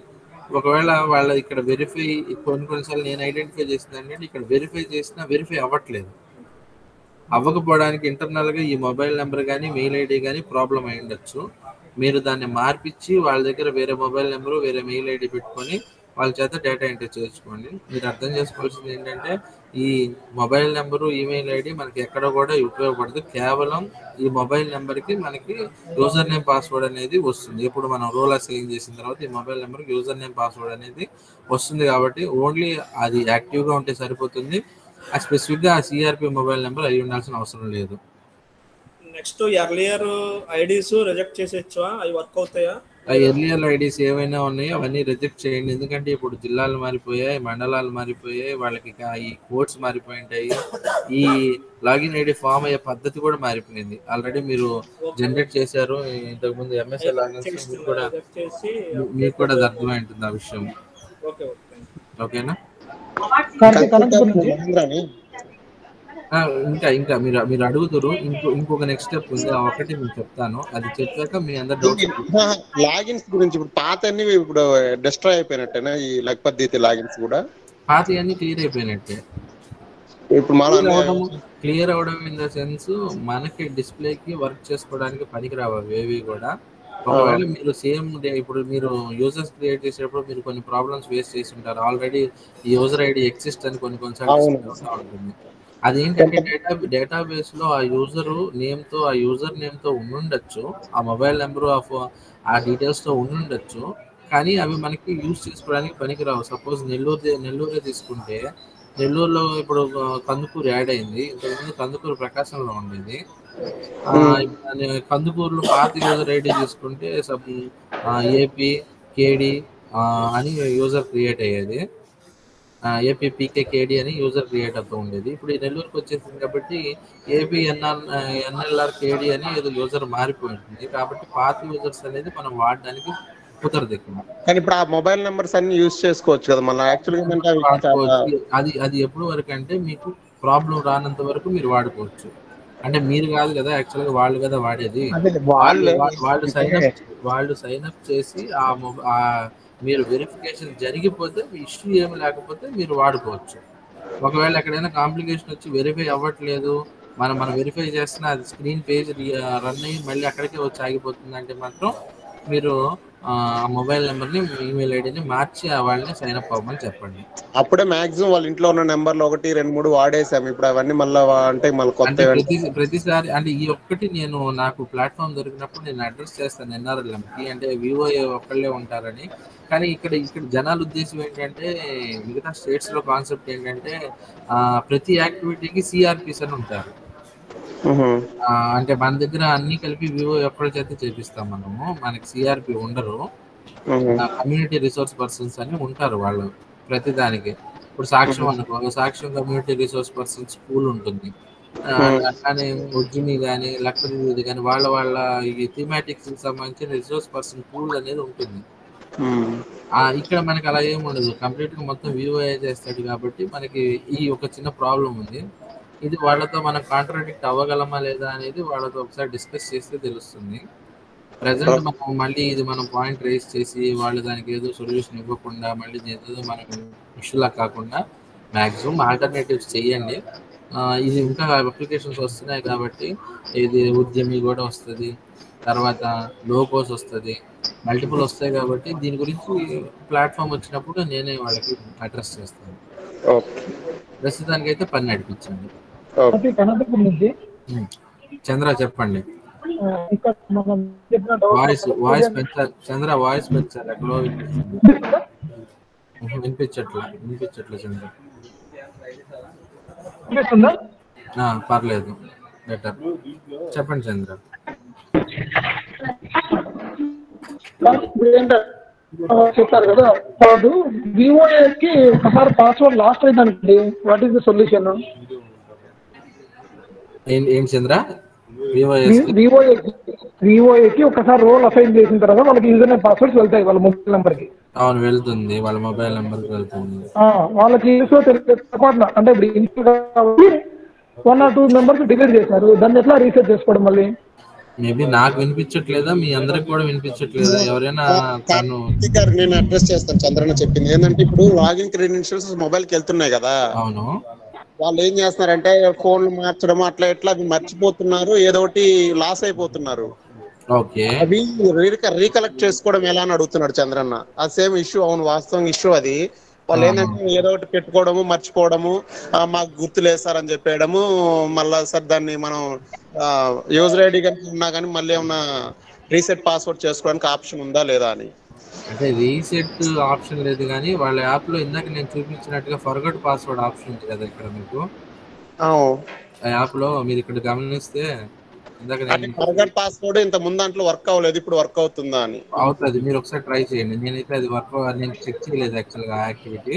ఒకవేళ వాళ్ళ ఇక్కడ వెరిఫై కొన్నిసార్లు నేను ఐడెంటిఫై చేసిందంటే ఇక్కడ వెరిఫై చేసినా వెరిఫై అవ్వట్లేదు. అవ్వకపోవడానికి ఇంటర్నల్గా ఈ మొబైల్ నెంబర్ కానీ మెయిల్ ఐడి కానీ ప్రాబ్లం అయి ఉండొచ్చు. మీరు దాన్ని మార్పిచ్చి వాళ్ళ దగ్గర వేరే మొబైల్ నెంబరు వేరే మెయిల్ ఐడి పెట్టుకొని వాళ్ళ చేత డేటా ఎంట్రీ చేసుకోండి. మీరు అర్థం చేసుకోవాల్సింది ఏంటంటే ఈ మొబైల్ నెంబరు ఈమెయిల్ ఐడి మనకి ఎక్కడ కూడా ఉపయోగపడదు. కేవలం ఈ మొబైల్ నెంబర్కి మనకి యూజర్ నేమ్ పాస్వర్డ్ అనేది వస్తుంది. ఇప్పుడు మనం రోల్ అసైన్ చేసిన తర్వాత ఈ మొబైల్ నెంబర్కి యూజర్ నేమ్ పాస్వర్డ్ అనేది వస్తుంది కాబట్టి ఓన్లీ అది యాక్టివ్గా ఉంటే సరిపోతుంది. స్పెసిఫిక్గా ఆ సిఆర్పి మొబైల్ నెంబర్ అయి ఉండాల్సిన అవసరం లేదు. నెక్స్ట్ ఎర్లియర్ ఐడీస్ రిజెక్ట్ చేసేచ్చా? అవి వర్క్ అవుతాయా? ఎర్లియర్ ఐడీస్ ఏవైనా ఉన్నాయో అవన్నీ రిజెక్ట్ చేయండి. ఎందుకంటే ఇప్పుడు జిల్లాలు మారిపోయాయి, మండలాలు మారిపోయాయి, వాళ్ళకి ఈ కోడ్స్ మారిపోయి ఉంటాయి, ఈ లాగిన్ ఐడి ఫామ్ అయ్యే పద్ధతి కూడా మారిపోయింది. ఆల్రెడీ మీరు జనరేట్ చేశారు ఇంతకుముందు ఎంఎస్ఏ లాగిన్, మీకు కూడా అది అర్థమై ఉంటుంది ఆ విషయం. ఓకేనా? ఆ, ఇంకా ఇంకా మీరు మీరు అడుగుతారు. ఇంకొక నెక్స్ట్ స్టెప్ ఉంది, ఆ ఒకటి నేను చెప్తాను. అది చెప్పాక మీ అందరి ఈ డౌట్స్ క్లియర్. లాగిన్స్ గురించి ఇప్పుడు పాత అన్ని ఇప్పుడు డిస్ట్రాయ్ అయిపోయినట్టేనా ఈ లక్పత్ దీతి లాగిన్స్ కూడా? పాతయన్నీ క్లియర్ అయిపోయినట్టే. ఇప్పుడు మన క్లియర్ అవడం క్లియర్ అవడం ఇన్ ద సెన్స్ మనకి డిస్ప్లేకి వర్క్ చేసుకోవడానికి పనికిరావు అవి ఏవి కూడా. ఒకవేళ మీరు సేమ్ ఇప్పుడు మీరు యూజర్స్ క్రియేట్ చేసేటప్పుడు మీరు కొన్ని ప్రాబ్లమ్స్ ఫేస్ చేసి ఉంటారు ఆల్రెడీ. ఈ యూజర్ ఐడి ఎగ్జిస్ట్ అని కొన్నిసార్లు అవును. డిస్ప్లే అవుతా ఉంటుంది. అదేంటంటే డేటాబేస్ లో ఆ యూజర్ నేమ్ తో ఆ యూజర్ నేమ్ తో ఉండుండొచ్చు, ఆ మొబైల్ నెంబర్ ఆఫ్ ఆ డీటెయిల్స్ తో ఉండుండొచ్చు, కానీ అవి మనకి యూజ్ చేసుకోవడానికి పనికిరావు. సపోజ్ నెల్లూరే తీసుకుంటే, నెల్లూరులో ఇప్పుడు కందుకూరు యాడ్ అయింది. ఇంతకుముందు కందుకూరు ప్రకాశంలో ఉండేది. కందుకూరులో పాత యూజర్ ఐడి తీసుకుంటే ఏపీ కేడి అని యూజర్ క్రియేట్ అయ్యేది. ఏపీ పీకేకేడి అని యూజర్ క్రియేట్ అవుతూ ఉండేది. ఇప్పుడు ఈ నెల్లూరుకి వచ్చేసింది కాబట్టి ఏపీ ఎన్ఎల్ఆర్ కేడి అని ఏదో యూజర్ మారిపోయింది. కాబట్టి పాత యూజర్స్ అనేది మనం వాడడానికి కుదరదు ఇక్కడ. కానీ ఇప్పుడు ఆ మొబైల్ నెంబర్స్ అన్ని యూజ్ చేసుకోవచ్చు కదా మళ్ళీ. యాక్చువల్గా ఏంటంటే అవి వాడుకోవచ్చు. అది ఎప్పుడు వరకు అంటే మీకు ప్రాబ్లం రానంత వరకు మీరు వాడుకోవచ్చు. అంటే మీరు కాదు కదా, యాక్చువల్గా వాళ్ళు కదా వాడేది. వాళ్ళు సైన్ అప్ చేసి మీరు వెరిఫికేషన్ జరిగిపోతే మీ ఇష్యూ ఏమి లేకపోతే మీరు వాడుకోవచ్చు. ఒకవేళ ఎక్కడైనా కాంప్లికేషన్ వచ్చి వెరిఫై అవ్వట్లేదు, మనం వెరిఫై చేస్తున్నా అది స్క్రీన్ పేజ్ రన్ అయ్యి మళ్ళీ అక్కడికే వచ్చి ఆగిపోతుంది అంటే మాత్రం మీరు ఆ మొబైల్ నెంబర్ని ఈమెయిల్ ఐడిని మార్చి వాళ్ళని సైన్ అప్ అవ్వమని చెప్పండి. అప్పుడే మాక్సిమం వాళ్ళ ఇంట్లో ఉన్న నెంబర్లు 1, 2, 3 వాడేసాము. ఇప్పుడు అవన్నీ మళ్ళీ అంటే మళ్ళీ కొత్త ప్రతిసారి అంటే ఈ ఒక్కటి నేను నాకు ప్లాట్ఫామ్ దొరికినప్పుడు నేను అడ్రస్ చేస్తాను ఎన్ఆర్ఎల్ఎంకి. అంటే వివోఏ ఒక్కళ్ళే ఉంటారని. కానీ ఇక్కడ జనాల ఉద్దేశం ఏంటంటే, మిగతా స్టేట్స్ లో కాన్సెప్ట్ ఏంటంటే ప్రతి యాక్టివిటీకి సిఆర్పిస్ అని ఉంటారు. అంటే మన దగ్గర అన్ని కలిపి వివో ఎప్పటి చేత చేపిస్తాం మనము. మనకి సిఆర్పి ఉండరు, కమ్యూనిటీ రిసోర్స్ పర్సన్స్ అని ఉంటారు వాళ్ళు ప్రతిదానికి. ఇప్పుడు సాక్ష్యం అనుకో, సాక్ష్యం కమ్యూనిటీ రిసోర్స్ పర్సన్ స్కూల్ ఉంటుంది. కానీ ఉజ్జిమి కానీ లక్పతి కానీ వాళ్ళ ఈ థీమాటిక్స్ సంబంధించిన రిసోర్స్ పర్సన్ పూల్ అనేది ఉంటుంది. ఇక్కడ మనకి అలా ఏమి ఉండదు, కంప్లీట్ గా మొత్తం వివోఏ చేస్తాడు. కాబట్టి మనకి ఈ ఒక చిన్న ప్రాబ్లం ఉంది. ఇది వాళ్ళతో మనం కాంట్రాడిక్ట్ అవ్వగలమా లేదా అనేది వాళ్ళతో ఒకసారి డిస్కస్ చేస్తే తెలుస్తుంది. ప్రజెంట్ మనం మళ్ళీ ఇది మనం పాయింట్ రేస్ చేసి వాళ్ళు దానికి ఏదో సొల్యూషన్ ఇవ్వకుండా మళ్ళీ ఏదో మనకు ఇష్యూలా కాకుండా మ్యాక్సిమం ఆల్టర్నేటివ్స్ చేయండి. ఇది ఇంకా అప్లికేషన్స్ వస్తున్నాయి కాబట్టి ఇది ఉద్యమి కూడా వస్తుంది, తర్వాత లోగోస్ వస్తుంది, మల్టిపుల్ వస్తాయి. కాబట్టి దీని గురించి ప్లాట్ఫామ్ వచ్చినప్పుడు నేనే వాళ్ళకి అడ్రస్ చేస్తాను. ప్రస్తుతానికి అయితే పని నడిపించండి. చంద్ర చెప్పండి. వాయిస్ పెంచాలి చంద్ర, వాయిస్ పెంచాలి. ఎక్కడో వినిపించట్లా చంద్ర. పర్లేదు, బెటర్. చెప్పండి చంద్ర. చెప్పారు కదా, వాడు వివోఏకి ఒకసారి పాస్వర్డ్ లాస్ట్ అయిందండి. What is the solution? ఏం చంద్ర? వివోఏకి ఒకసారి రోల్ అసైన్ చేసిన తర్వాత వాళ్ళకి యూజర్ నేమ్ పాస్వర్డ్స్ వెళ్తాయి వాళ్ళ మొబైల్ నెంబర్ కి. అవును, వెళ్తుంది, వాళ్ళ మొబైల్ నెంబర్ కి వెళ్తుంది. వాళ్ళకి అంటే ఇప్పుడు 1 or 2 మెంబర్స్ డిలీట్ చేశారు. దాన్ని ఎట్లా రీసెట్ చేసుకోవడం? మళ్ళీ మేబీ నాకు వినిపించట్లేదా, మీ అందరికి కూడా వినిపించట్లేదా? ఎవరైనా నేను అడ్రస్ చేస్తాను. చంద్రన్న చెప్పింది ఏంటంటే, ఇప్పుడు లాగిన్ క్రెడెన్షియల్స్ మొబైల్ కి వెళ్తున్నాయి కదా. అవును, వాళ్ళు ఏం చేస్తున్నారంటే ఫోన్లు మార్చడం అట్లా ఎట్లా అవి మర్చిపోతున్నారు, ఏదో ఒకటి లాస్ అయిపోతున్నారు. అవి రీకలెక్ట్ చేసుకోవడం ఎలా అని అడుగుతున్నాడు చంద్రన్న. ఆ సేమ్ ఇష్యూ. అవును, వాస్తవం ఇష్యూ అది. వాళ్ళు ఏంటంటే ఏదో ఒకటి పెట్టుకోవడము, మర్చిపోవడము, మాకు గుర్తులేదు సార్ అని చెప్పేయడము. మళ్ళా సార్ దాన్ని మనం యూజర్ ఐడి కనుక ఉన్నా కానీ మళ్ళీ ఏమన్నా రీసెట్ పాస్వర్డ్ చేసుకోవడానికి ఆప్షన్ ఉందా లేదా అని. అంటే రీసెట్ ఆప్షన్ లేదు, కానీ వాళ్ళ యాప్ లో ఇందాక నేను చూపించినట్టుగా ఫర్గట్ పాస్వర్డ్ ఆప్షన్ ఉంది కదా ఇక్కడ మీకు. ఆ యాప్ లో మీరు ఇక్కడ గమనిస్తే ఫర్గట్ పాస్వర్డ్ ఇంత ముందు దాంట్లో వర్క్ అవ్వలేదు, ఇప్పుడు వర్క్ అవుతుందా అని. అవుతుంది, మీరు ఒకసారి ట్రై చేయండి. నేనైతే అది వర్క్ నేను చెక్ చేయలేదు యాక్చువల్గా యాక్టివిటీ.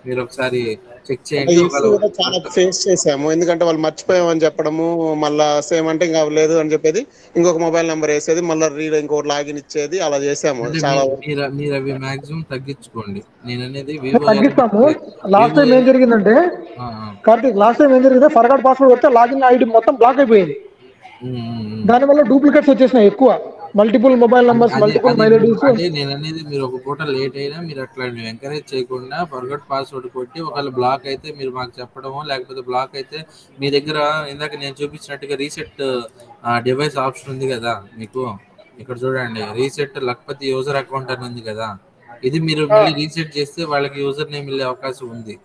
మీరు ఒకసారి చెక్ అంటే చేయండి. ఇష్యూ కూడా చాలా ఫేస్ చేసాము. ఎందుకంటే వాళ్ళు మర్చిపోయామని చెప్పడము, మళ్ళా సేమ్ అంటే ఇంకా లేదు అని చెప్పేది, ఇంకొక మొబైల్ నెంబర్ వేసేది, మళ్ళీ ఇంకొక లాగిన్ ఇచ్చేది, అలా చేసాము అంటే చాలా. మీరు అవి మాక్సిమం తగ్గించుకోండి. నేను అనేది వివో తగ్గిస్తాము. లాస్ట్ టైం ఏం జరిగిందంటే కార్తీక్, లాస్ట్ టైం ఏం జరిగిందంటే ఫర్గాట్ పాస్వర్డ్ వస్తే లాగిన్ ఐడి మొత్తం బ్లాక్ అయిపోయింది. దానివల్ల డూప్లికేట్స్ వచ్చేసినాయి ఎక్కువ, multiple mobile numbers, multiple mail IDs. అదే నేను అనేది, మీరు ఒక పూట లేట్ అయినా మీరు అట్లా ఎంకరేజ్ చేయకుండా ఫర్గట్ పాస్వర్డ్ కొట్టి ఒకవేళ బ్లాక్ అయితే మీరు మాకు చెప్పడమో, లేకపోతే బ్లాక్ అయితే మీ దగ్గర ఇందాక నేను చూపించినట్టుగా రీసెట్ డివైస్ ఆప్షన్ ఉంది కదా మీకు, ఇక్కడ చూడండి రీసెట్ లక్పతి యూజర్ అకౌంట్ అని ఉంది కదా, ఇది మీరు మళ్ళీ రీసెట్ చేస్తే వాళ్ళకి యూజర్ నేమ్ వెళ్ళే అవకాశం ఉంది.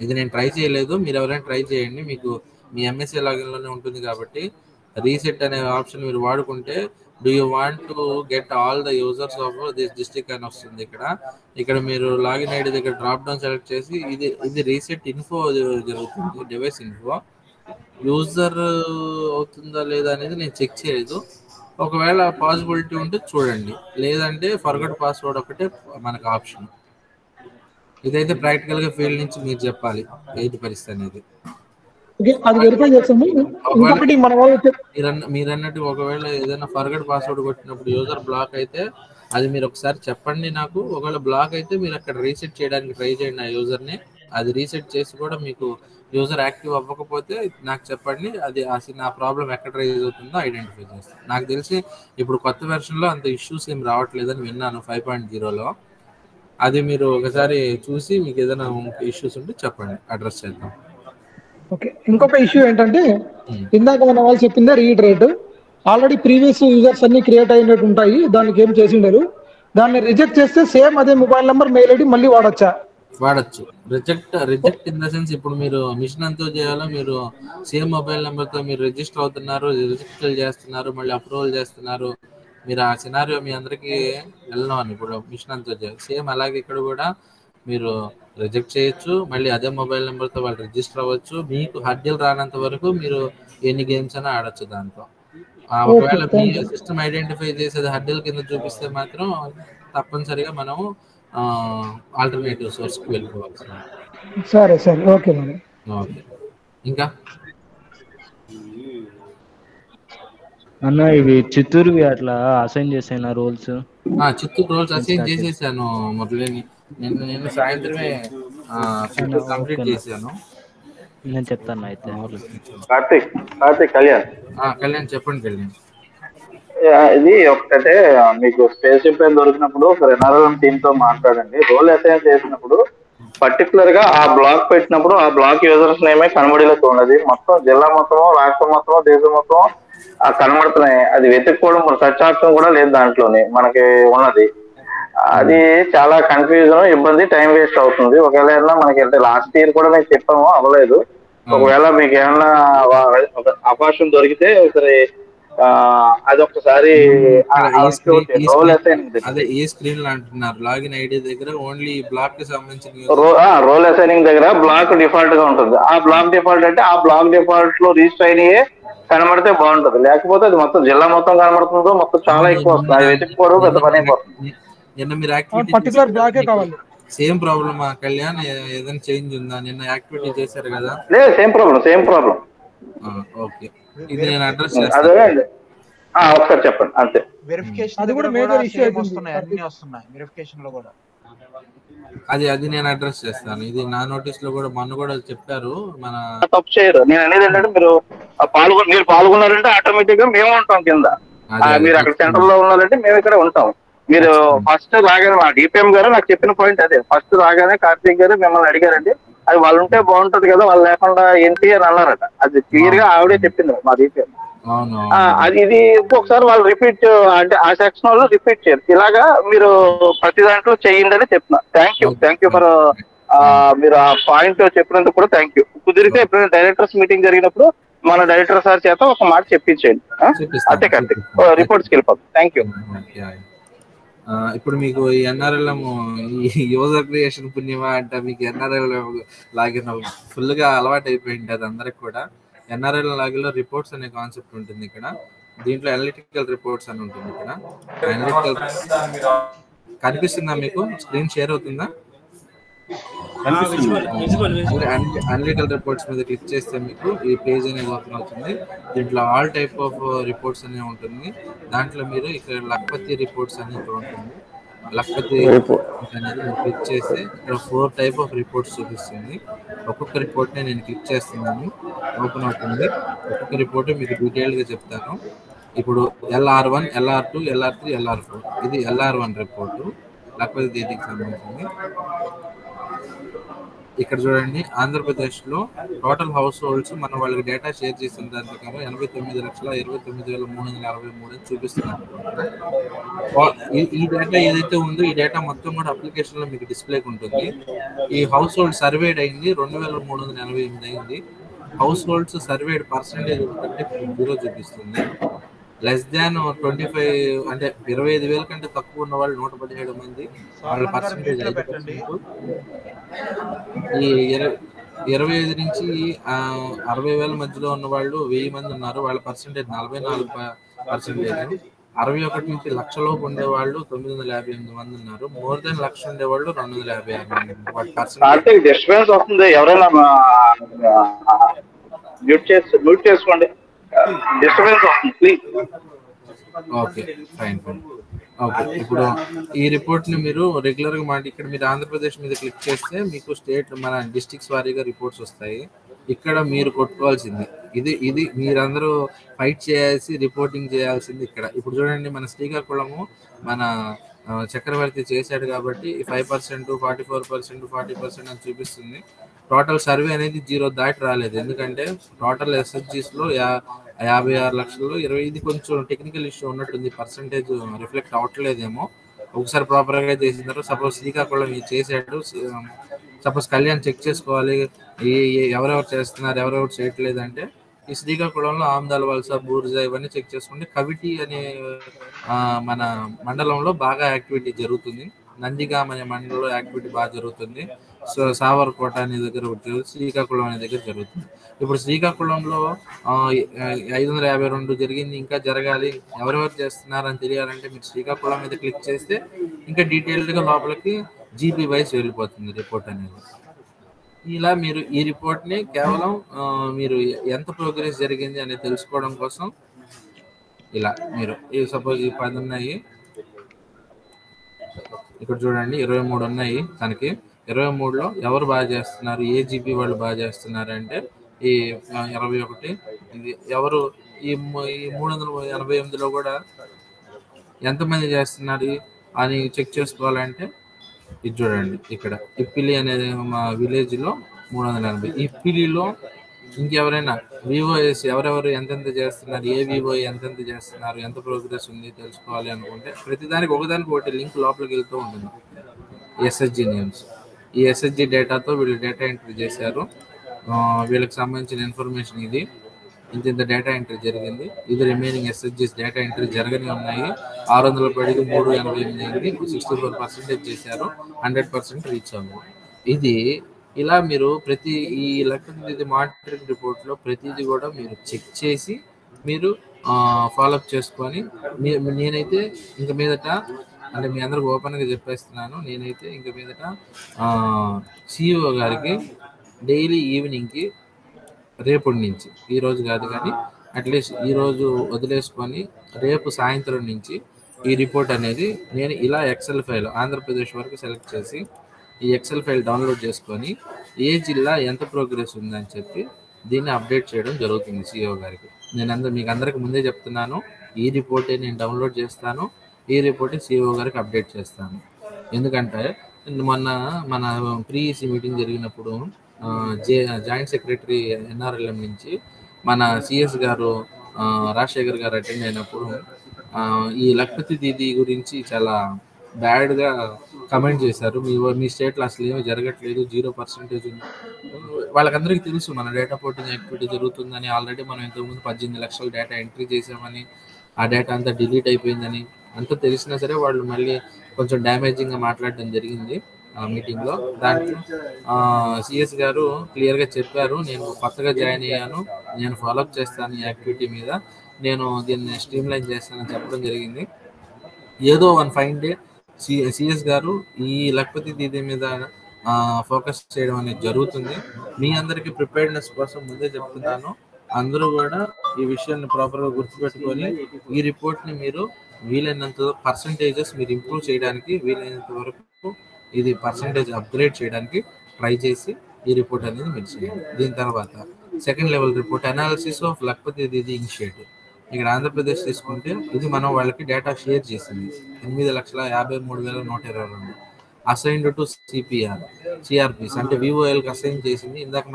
ఇది నేను ట్రై చేయలేదు, మీరు ఎవరైనా ట్రై చేయండి, మీకు మీ ఎంఎస్ఏ లాగిన్లోనే ఉంటుంది కాబట్టి. రీసెట్ అనే ఆప్షన్ మీరు వాడుకుంటే do you want to get all the users of this district అని వస్తుంది. ఇక్కడ మీరు లాగిన్ ఐడి దగ్గర డ్రాప్ డౌన్ సెలెక్ట్ చేసి ఇది రీసెట్ ఇన్ఫో జరుగుతుంది, డివైస్ ఇన్ఫో. యూజర్ అవుతుందా లేదా అనేది నేను చెక్ చేయలేదు, ఒకవేళ పాసిబిలిటీ ఉంటే చూడండి, లేదంటే ఫర్గట్ పాస్వర్డ్ ఒకటే మనకు ఆప్షన్. ఇదైతే ప్రాక్టికల్గా ఫీల్డ్ నుంచి మీరు చెప్పాలి ఏంటి పరిస్థితి అనేది. అది వెరిఫై చేస్తాము. ఇంకొకటి మన వాళ్ళు మీరు అన్నట్టు ఒకవేళ ఏదైనా ఫర్గట్ పాస్వర్డ్ కొట్టినప్పుడు యూజర్ బ్లాక్ అయితే అది మీరు ఒకసారి చెప్పండి నాకు. ఒకవేళ బ్లాక్ అయితే మీరు అక్కడ రీసెట్ చేయడానికి ట్రై చేయండి ఆ యూజర్ని. అది రీసెట్ చేసి కూడా మీకు యూజర్ యాక్టివ్ అవ్వకపోతే నాకు చెప్పండి, అది నా ప్రాబ్లం ఎక్కడ రైజ్ అవుతుందో ఐడెంటిఫై చేస్తాను. నాకు తెలిసి ఇప్పుడు కొత్త వెర్షన్లో అంత ఇష్యూస్ ఏం రావట్లేదని విన్నాను 5.0లో. అది మీరు ఒకసారి చూసి మీకు ఏదైనా ఇష్యూస్ ఉంటే చెప్పండి, అడ్రస్ చేద్దాం. ఓకే. ఇంకొక ఇష్యూ ఏంటంటే, ఇందాక మన వాళ్ళు చెప్పిందే రీట్రేట్. ఆల్రెడీ ప్రీవియస్ యూజర్స్ అన్ని క్రియేట్ అయినట్టు ఉంటాయి, దానికి ఏం చేసిండరు. దాన్ని రిజెక్ట్ చేస్తే సేమ్ అదే మొబైల్ నెంబర్, మెయిల్ ఐడి మళ్ళీ వాడొచ్చు. రిజెక్ట్ ఇన్ ద సెన్స్, ఇప్పుడు మీరు మిషన్ ఎంతో చేయాలో, మీరు సేమ్ మొబైల్ నెంబర్తో మీరు రిజిస్టర్ అవుతున్నారు, రిజిస్టర్ చేస్తున్నారు, మళ్ళీ అప్రూవల్ చేస్తున్నారు. మీరు ఆ సినారియో మీ అందరికీ వెళ్ళినాను. ఇప్పుడు మిషన్ ఎంతో చేయాలి సేమ్ అలాగే ఇక్కడ కూడా మీరు రిజెక్ట్ చేయొచ్చు, మళ్ళీ అదే మొబైల్ నెంబర్తో వాళ్ళు రిజిస్టర్ అవ్వచ్చు. మీకు హర్డిల్ రానంత వరకు మీరు ఎన్ని గేమ్స్ అయినా ఆడొచ్చు దాంతో. ఒకవేళ మీ సిస్టమ్ ఐడెంటిఫై చేసేది హర్డిల్ కింద చూపిస్తే మాత్రం తప్పనిసరిగా మనం ఆల్టర్నేటివ్ సోర్స్కి వెళ్ళిపోవాల్సింది. సరే సరే, ఓకే మేడం. ఓకే. ఇంకా అన్న ఇవి చిత్తూరువి అట్లా అసైన్ చేసాను రోల్స్. చిత్తూరు రోల్స్ అసైన్ చేసేసాను మురళిని. నేను సాయంత్రమే కంప్లీట్ చేశాను. నేను చెప్తాను అయితే. కార్తీక్ కళ్యాణ్ చెప్పండి. కళ్యాణ్, ఇది ఒకటే, మీకు స్పేస్ చెప్పేది దొరికినప్పుడు ఒక ఎన్ఆర్ఎం టీమ్ తో మాట్లాడండి. రోల్ అసైన్ చేసినప్పుడు పర్టికులర్ గా ఆ బ్లాక్ పెట్టినప్పుడు ఆ బ్లాక్ యూజర్స్ నేమే కనబడేలా చూడండి. మొత్తం జిల్లా మొత్తం, రాష్ట్రం మొత్తం, దేశం మొత్తం కనబడుతున్నాయి. అది వెతుక్కోవడం సర్చ్ ఆప్షన్ కూడా లేదు దాంట్లోనే మనకి ఉన్నది. అది చాలా కన్ఫ్యూజన్, ఇబ్బంది, టైం వేస్ట్ అవుతుంది. ఒకవేళ మనకి అంటే లాస్ట్ ఇయర్ కూడా మేము చెప్పాము, అవ్వలేదు. ఒకవేళ మీకు ఏమన్నా అవకాశం దొరికితే ఒకసారి అది ఒక్కసారి అదే ఏ స్క్రీన్ లో అంటున్నారు, లాగిన్ ఐడి దగ్గర ఓన్లీ బ్లాక్ కి సంబంధించిన రోల్ అసైనింగ్ దగ్గర బ్లాక్ డిఫాల్ట్ గా ఉంటుంది. ఆ బ్లాక్ డిఫాల్ట్ అంటే ఆ బ్లాక్ డిఫాల్ట్ లో రిజిస్టర్ అయినయే కనబడితే బాగుంటది. లేకపోతే అది మొత్తం జిల్లా మొత్తం కనబడుతుందో మొత్తం చాలా ఎక్కువ వస్తుంది. అది వెతుక్కోవడం పెద్ద పని అయిపోతుంది. నిన్న మీరు యాక్టివిటీ పర్టికులర్ బ్లాకే కావాలి. సేమ్ ప్రాబ్లమ్ కళ్యాణ్, ఏదైనా చేంజ్ ఉందా? నిన్న యాక్టివిటీ చేశారు కదా? లేదు, సేమ్ ప్రాబ్లం. ఓకే, ఇది నేను అడ్రస్ చేస్తాను. ఒకసారి చెప్పండి అంతే. వెరిఫికేషన్ అది కూడా మేజర్ ఇష్యూ వస్తున్నాయి, అన్ని వస్తున్నాయి వెరిఫికేషన్ లో కూడా. అది నేను అడ్రస్ చేస్తాను. ఇది నా నోటీస్ లో కూడా మొన్న కూడా చెప్పారు. మన తప్పు చేయరు. నేను అనేది ఏంటంటే, మీరు పాల్గొన్నారంటే ఆటోమేటిక్ గా మేము ఉంటాం కింద. మీరు అక్కడ సెంటర్ లో ఉన్నారంటే మేము ఇక్కడ ఉంటాం. మీరు ఫస్ట్ రాగానే మా డిపిఎం గారు నాకు చెప్పిన పాయింట్ అదే. ఫస్ట్ రాగానే కార్తీక్ గారు మిమ్మల్ని అడిగారండి, అది వాళ్ళు ఉంటే బాగుంటది కదా, వాళ్ళు లేకుండా ఏంటి అని అన్నారట. అది క్లియర్ గా ఆవిడే చెప్పింది మా డిపిఎం. అది ఇది ఇంకొకసారి వాళ్ళు రిపీట్, అంటే ఆ సెక్షన్ వాళ్ళు రిపీట్ చేయరు. ఇలాగా మీరు ప్రతి దాంట్లో చేయండి అని చెప్తున్నా. థ్యాంక్ యూ ఫర్ మీరు ఆ పాయింట్ చెప్పినందుకు కూడా థ్యాంక్ యూ. కుదిరితే ఎప్పుడైనా డైరెక్టర్స్ మీటింగ్ జరిగినప్పుడు మన డైరెక్టర్ సార్ చేత ఒక మాట చెప్పించండి. అంతే కార్తీక్, రిపోర్ట్స్కి వెళ్ళిపోతాం. Thank you. ఇప్పుడు మీకు ఈ ఎన్ఆర్ఎల్ఎం యూజర్ క్రియేషన్ పుణ్యమా అంటే, మీకు ఎన్ఆర్ఎల్ఎం లాగిన్ ఫుల్ గా అలవాటు అయిపోయింది అది అందరికి కూడా. ఎన్ఆర్ఎల్ లాగిన్ లో రిపోర్ట్స్ అనే కాన్సెప్ట్ ఉంటుంది ఇక్కడ. దీంట్లో అనలిటికల్ రిపోర్ట్స్ అని ఉంటుంది. ఇక్కడ అనలిటికల్ కనిపిస్తుందా మీకు? స్క్రీన్ షేర్ అవుతుందా అన్లీగల్ రిపోర్ట్స్ మీద క్లిక్ చేస్తే మీకు ఈ పేజ్ అనేది ఓపెన్ అవుతుంది. దీంట్లో ఆల్ టైప్ ఆఫ్ రిపోర్ట్స్ అనేవి ఉంటుంది. దాంట్లో మీరు ఇక్కడ లక్పతి రిపోర్ట్స్ అనేది ఇక్కడ ఉంటుంది. లక్పతి అనేది మీరు క్లిక్ చేస్తే ఇక్కడ 4 టైప్ ఆఫ్ రిపోర్ట్స్ చూపిస్తుంది. ఒక్కొక్క రిపోర్ట్ని నేను క్లిక్ చేస్తున్నాను, ఓపెన్ అవుతుంది. ఒక్కొక్క రిపోర్ట్ మీకు డీటెయిల్గా చెప్తాను. ఇప్పుడు LR1, LR2, LR3, LR4 ఇది LR1 రిపోర్టు లక్పతి దీనికి సంబంధించింది. ఇక్కడ చూడండి, ఆంధ్రప్రదేశ్లో టోటల్ హౌస్ హోల్డ్స్ మన వాళ్ళకి డేటా షేర్ చేసిన దాని ప్రకారం 89,29,363 చూపిస్తున్నారు. ఈ డేటా ఏదైతే ఉందో ఈ డేటా మొత్తం కూడా అప్లికేషన్లో మీకు డిస్ప్లేకి ఉంటుంది. ఈ హౌస్ హోల్డ్ సర్వేడ్ అయింది 2,388 అయింది. హౌస్ హోల్డ్స్ సర్వేడ్ పర్సెంటేజ్ అంటే 0 చూపిస్తుంది. లెస్ దాన్ 25 అంటే 25,000 కంటే తక్కువ ఉన్న వాళ్ళు 117 మంది, వాళ్ళ పర్సెంటేజ్ 5%. ఈ 25 నుంచి 60,000 మధ్యలో ఉన్న వాళ్ళు 1000 మంది ఉన్నారు, వాళ్ళ పర్సెంటేజ్ 44%. 61 నుంచి లక్షలోపు ఉండేవాళ్ళు 958 మంది ఉన్నారు. మోర్ దెన్ లక్ష ఉండేవాళ్ళు 256 మంది. వాటి పర్సెంటేజ్ డిస్టర్బెన్స్ వస్తుంది, ఎవరైనా మ్యూట్ చేసుకోండి. డిస్టర్బెన్స్ వస్తుంది ప్లీజ్. Okay fine. ఓకే, ఇప్పుడు ఈ రిపోర్ట్ని మీరు రెగ్యులర్గా ఇక్కడ మీరు ఆంధ్రప్రదేశ్ మీద క్లిక్ చేస్తే మీకు స్టేట్ మన డిస్ట్రిక్ట్స్ వారీగా రిపోర్ట్స్ వస్తాయి. ఇక్కడ మీరు కొట్టుకోవాల్సింది ఇది మీరందరూ ఫైట్ చేయాల్సి రిపోర్టింగ్ చేయాల్సింది ఇక్కడ. ఇప్పుడు చూడండి, మన శ్రీకాకుళము మన చక్రవర్తి చేశాడు కాబట్టి 5%, 44%, 40% అని చూపిస్తుంది. టోటల్ సర్వే అనేది 0 దాటి రాలేదు, ఎందుకంటే టోటల్ SHGస్లో 56,20,000. ఇది కొంచెం టెక్నికల్ ఇష్యూ ఉన్నట్టుంది, పర్సంటేజ్ రిఫ్లెక్ట్ అవ్వట్లేదేమో. ఒకసారి ప్రాపర్గా చేసిన తర్వాత సపోజ్ శ్రీకాకుళం చేశాడు, సపోజ్ కళ్యాణ్ చెక్ చేసుకోవాలి ఎవరెవరు చేస్తున్నారు ఎవరెవరు చేయట్లేదు అంటే ఈ శ్రీకాకుళంలో ఆమ్దాల వలస, బూర్జా ఇవన్నీ చెక్ చేసుకుంటే కవిటి అనే మన మండలంలో బాగా యాక్టివిటీ జరుగుతుంది. నందిగాం అనే మండలంలో యాక్టివిటీ బాగా జరుగుతుంది. సో సావర్కోట అనే దగ్గర శ్రీకాకుళం అనే దగ్గర జరుగుతుంది. ఇప్పుడు శ్రీకాకుళంలో 552 జరిగింది, ఇంకా జరగాలి, ఎవరెవరు చేస్తున్నారని తెలియాలంటే మీరు శ్రీకాకుళం మీద క్లిక్ చేస్తే ఇంకా డీటెయిల్డ్గా లోపలికి జీపీ వైజ్ వెళ్ళిపోతుంది రిపోర్ట్ అనేది. ఇలా మీరు ఈ రిపోర్ట్ని కేవలం మీరు ఎంత ప్రోగ్రెస్ జరిగింది అనేది తెలుసుకోవడం కోసం ఇలా మీరు సపోజ్ ఈ 10 ఉన్నాయి, ఇక్కడ చూడండి 23 ఉన్నాయి. తనకి 23లో ఎవరు బాగా చేస్తున్నారు, ఏ జీపీ వాళ్ళు బాగా చేస్తున్నారు అంటే ఈ 21. ఇది ఎవరు ఈ 388లో కూడా ఎంతమంది చేస్తున్నారు అని చెక్ చేసుకోవాలంటే ఇది చూడండి, ఇక్కడ ఇప్పిలి అనేది మా విలేజ్లో 380. ఇప్పిలిలో ఇంకెవరైనా వివోఎస్ ఎవరెవరు ఎంతెంత చేస్తున్నారు, ఏ వివోఏ ఎంతెంత చేస్తున్నారు, ఎంత ప్రోగ్రెస్ ఉంది తెలుసుకోవాలి అనుకుంటే ప్రతిదానికి ఒకదానికి ఒకటి లింక్ లోపలికి వెళ్తూ ఉంటుంది. SHG నేమ్స్, ఈ SHG డేటాతో వీళ్ళు డేటా ఎంట్రీ చేశారు. వీళ్ళకి సంబంధించిన ఇన్ఫర్మేషన్ ఇది, ఇంత డేటా ఎంట్రీ జరిగింది. ఇది రిమైనింగ్ SHGs డేటా ఎంట్రీ జరగని ఉన్నాయి. 600 పడికి 388 అయింది, 64% చేశారు, 100% రీచ్ అవ్వదు. ఇది ఇలా మీరు ప్రతి ఈ లక్పతి మానిటరింగ్ రిపోర్ట్లో ప్రతిదీ కూడా మీరు చెక్ చేసి మీరు ఫాలోఅప్ చేసుకొని నేనైతే ఇంక మీదట అంటే మీ అందరికి ఓపెన్గా చెప్పేస్తున్నాను, నేనైతే ఇంక మీదట CEO గారికి డైలీ ఈవినింగ్కి రేపటి నుంచి, ఈరోజు కాదు కానీ అట్లీస్ట్ ఈరోజు వదిలేసుకొని రేపు సాయంత్రం నుంచి ఈ రిపోర్ట్ అనేది నేను ఇలా ఎక్సెల్ ఫైల్ ఆంధ్రప్రదేశ్ వరకు సెలెక్ట్ చేసి ఈ ఎక్సెల్ ఫైల్ డౌన్లోడ్ చేసుకొని ఏ జిల్లా ఎంత ప్రోగ్రెస్ ఉందని చెప్పి దీన్ని అప్డేట్ చేయడం జరుగుతుంది CEO గారికి. నేను మీకు అందరికి ముందే చెప్తున్నాను, ఈ రిపోర్టే నేను డౌన్లోడ్ చేస్తాను, ఈ రిపోర్టే CEO గారికి అప్డేట్ చేస్తాను. ఎందుకంటే మొన్న మన ప్రీఈసీ మీటింగ్ జరిగినప్పుడు జాయింట్ సెక్రటరీ NRLM నుంచి మన CS గారు రాజశేఖర్ గారు అటెండ్ అయినప్పుడు ఈ లక్పతి దీది గురించి చాలా బ్యాడ్గా కమెంట్ చేశారు. మీ స్టేట్లో అసలు ఏమీ జరగట్లేదు, 0% ఉంది. వాళ్ళకందరికీ తెలుసు మన డేటా పోర్టింగ్ యాక్టివిటీ జరుగుతుందని. ఆల్రెడీ మనం ఇంతకుముందు 18 లక్షల డేటా ఎంట్రీ చేసామని, ఆ డేటా అంతా డిలీట్ అయిపోయిందని అంతా తెలిసినా సరే వాళ్ళు మళ్ళీ కొంచెం డ్యామేజింగ్గా మాట్లాడడం జరిగింది ఆ మీటింగ్లో. దాంట్లో CS గారు క్లియర్గా చెప్పారు, నేను కొత్తగా జాయిన్ అయ్యాను, నేను ఫాలోఅప్ చేస్తాను ఈ యాక్టివిటీ మీద, నేను దీన్ని స్ట్రీమ్లైన్ చేస్తానని చెప్పడం జరిగింది. ఏదో వన్ ఫైన్ డే CS గారు ఈ లక్పతి దీది మీద ఫోకస్ చేయడం అనేది జరుగుతుంది. మీ అందరికీ ప్రిపేర్డ్నెస్ కోసం ముందే చెప్తున్నాను. అందరూ కూడా ఈ విషయాన్ని ప్రాపర్గా గుర్తుపెట్టుకొని ఈ రిపోర్ట్ని మీరు వీలైనంత పర్సంటేజెస్ మీరు ఇంప్రూవ్ చేయడానికి, వీలైనంత వరకు ఇది పర్సంటేజ్ అప్గ్రేడ్ చేయడానికి ట్రై చేసి ఈ రిపోర్ట్ అనేది మీరు చేయండి. దీని తర్వాత second level report analysis of Lakhpati Didi initiative. ఇక్కడ ఆంధ్రప్రదేశ్ తీసుకుంటే ఇది మనం వాళ్ళకి డేటా షేర్ చేసింది 8,53,122 అసైన్డ్ టు సిఆర్పిస్ అంటే విఓఎల్కి అసైన్ చేసింది. ఇందాక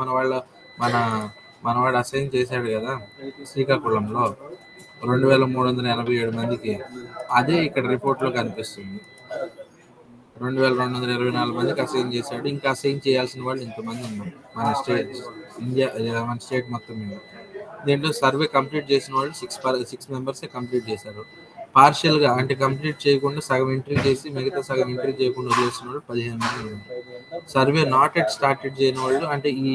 మనవాడు అసైన్ చేశాడు కదా శ్రీకాకుళంలో 2,387 మందికి. అదే ఇక్కడ రిపోర్ట్లో కనిపిస్తుంది. 2,224 మందికి అసైన్ చేశాడు. ఇంకా అసైన్ చేయాల్సిన వాళ్ళు ఇంతమంది ఉన్నారు మన స్టేట్ మొత్తం మీద. దీంట్లో సర్వే కంప్లీట్ చేసిన వాళ్ళు 6 మెంబర్సే కంప్లీట్ చేశారు. పార్షియల్గా అంటే కంప్లీట్ చేయకుండా సగం ఎంట్రీ చేసి మిగతా సగం ఎంట్రీ చేయకుండా వదిలేసిన వాళ్ళు 15 మంది ఉన్నారు. సర్వే నాట్ ఎట్ స్టార్టెడ్ చేయని వాళ్ళు అంటే ఈ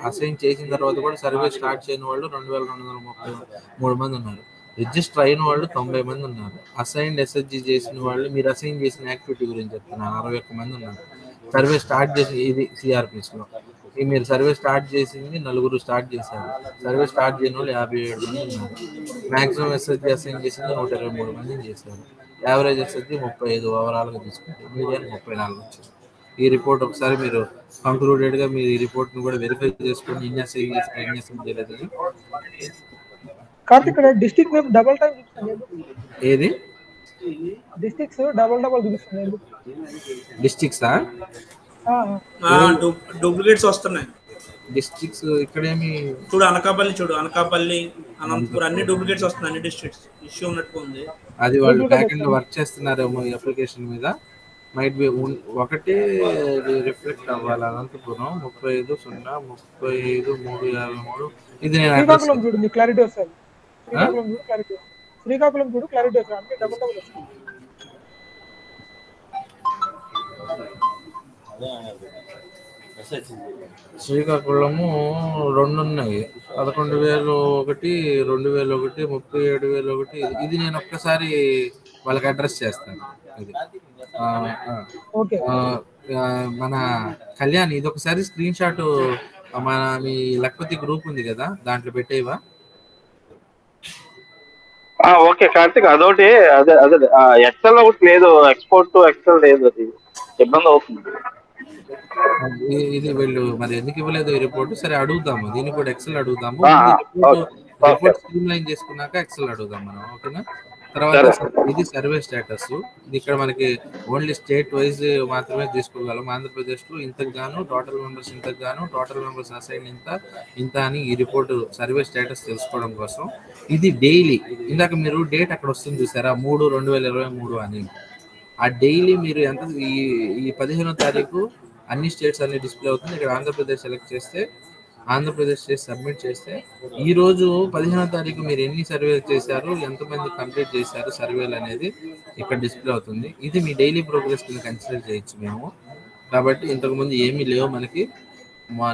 అసైన్ చేసిన తర్వాత కూడా సర్వే స్టార్ట్ చేయని వాళ్ళు 2,233 మంది ఉన్నారు. రిజిస్టర్ అయిన వాళ్ళు 90 మంది ఉన్నారు. అసైన్డ్ ఎస్ఎస్జి చేసిన వాళ్ళు, మీరు అసైన్ చేసిన యాక్టివిటీ గురించి చెప్తున్నాను, 61 మంది ఉన్నారు. సర్వే స్టార్ట్ చేసి ఇది సిఆర్పిస్లో మీరు సర్వే స్టార్ట్ చేసింది 4 స్టార్ట్ చేశారు. సర్వే స్టార్ట్ చేయని వాళ్ళు 57 మంది ఉన్నారు. మ్యాక్సిమం ఎస్ఎస్జి అసైన్ చేసింది 123 మందిని చేశారు. యావరేజ్ ఎస్ఎస్జి 35 ఓవరాల్గా తీసుకుంటే మీడియన్ 34 వచ్చింది. ఈ రిపోర్ట్ ఒకసారి మీరు కంక్లూడెడ్గా మీరు ఈ రిపోర్ట్ని కూడా వెరిఫై చేసుకొని ఇన్ని అసైన్ చేసిన ఎన్ని అసైన్ చేయలేదని. కార్తిక్ ఇక్కడ డిస్ట్రిక్ట్ నేమ్ డబుల్ టైం చూపిస్తుంది. ఏది డిస్ట్రిక్ట్స్ డబుల్ చూపిస్తుంది. డిస్ట్రిక్ట్సా? డూప్లికేట్స్ వస్తున్నాయి. డిస్ట్రిక్ట్స్ ఇక్కడేమి చూడు, అనకాపల్లి, అనంతపురం అన్ని డూప్లికేట్స్ వస్తున్నాయి. అన్ని డిస్ట్రిక్ట్స్ ఇష్యూ ఉన్నట్టు ఉంది. అది వాళ్ళు బ్యాక్ ఎండ్ వర్క్ చేస్తున్నారేమో ఈ అప్లికేషన్ మీద. మైట్ బి ఒకటి రిఫ్లెక్ట్ అవ్వాలి. అనంతపురం 35,035,353 ఇది నేను శ్రీకాకుళం చూడు, మీకు క్లారిటీ వస్తుంది. శ్రీకాకుళం చూడు క్లారిటీ వస్తుంది. డబుల్ వస్తుంది. శ్రీకాకుళము 2 ఉన్నాయి, 11,001, 2,001, 37,001. ఇది నేను ఒక్కసారి వాళ్ళకి అడ్రస్ చేస్తాను. ఇది మన కళ్యాణ్ ఇది ఒకసారి స్క్రీన్ షాట్ మీ లక్పతి గ్రూప్ ఉంది కదా దాంట్లో పెట్టేవా? ఓకే కార్తిక్, అదొకటి అదే ఎక్సెల్ ఒకటి లేదు, ఎక్స్పోర్ట్ టు ఎక్సెల్ లేదు, అది ఇబ్బంది అవుతుంది. ఇది వీళ్ళు మరి ఎందుకు ఇవ్వలేదు ఈ రిపోర్ట్? సరే అడుగుదాము, దీన్ని కూడా ఎక్సెల్ అడుగుదాము. రిపోర్ట్ స్ట్రీమ్ లైన్ చేసుకున్నాక ఎక్సెల్ అడుగుదాం మనం, ఓకేనా? తర్వాత ఇది సర్వే స్టేటస్. ఇది ఇక్కడ మనకి ఓన్లీ స్టేట్ వైజ్ మాత్రమే తీసుకోగలం. ఆంధ్రప్రదేశ్లో ఇంతకు గాను టోటల్ మెంబర్స్ ఇంతకు గాను టోటల్ మెంబర్స్ అసైన్ ఇంత అని ఈ రిపోర్ట్ సర్వే స్టేటస్ తెలుసుకోవడం కోసం. ఇది డైలీ, ఇందాక మీరు డేట్ అక్కడ వస్తుంది చూసారా 3/2023 అని. ఆ డైలీ మీరు ఎంత ఈ 15వ తారీఖు అన్ని స్టేట్స్ అన్ని డిస్ప్లే అవుతుంది. ఇక్కడ ఆంధ్రప్రదేశ్ సెలెక్ట్ చేస్తే ఆంధ్రప్రదేశ్ చేసి సబ్మిట్ చేస్తే ఈ రోజు 15వ తారీఖు మీరు ఎన్ని సర్వే చేశారు, ఎంతమంది కంప్లీట్ చేశారు సర్వేలు అనేది ఇక్కడ డిస్ప్లే అవుతుంది. ఇది మీ డైలీ ప్రోగ్రెస్ కింద కన్సిడర్ చేయొచ్చు మేము. కాబట్టి ఇంతకుముందు ఏమీ లేవు మనకి,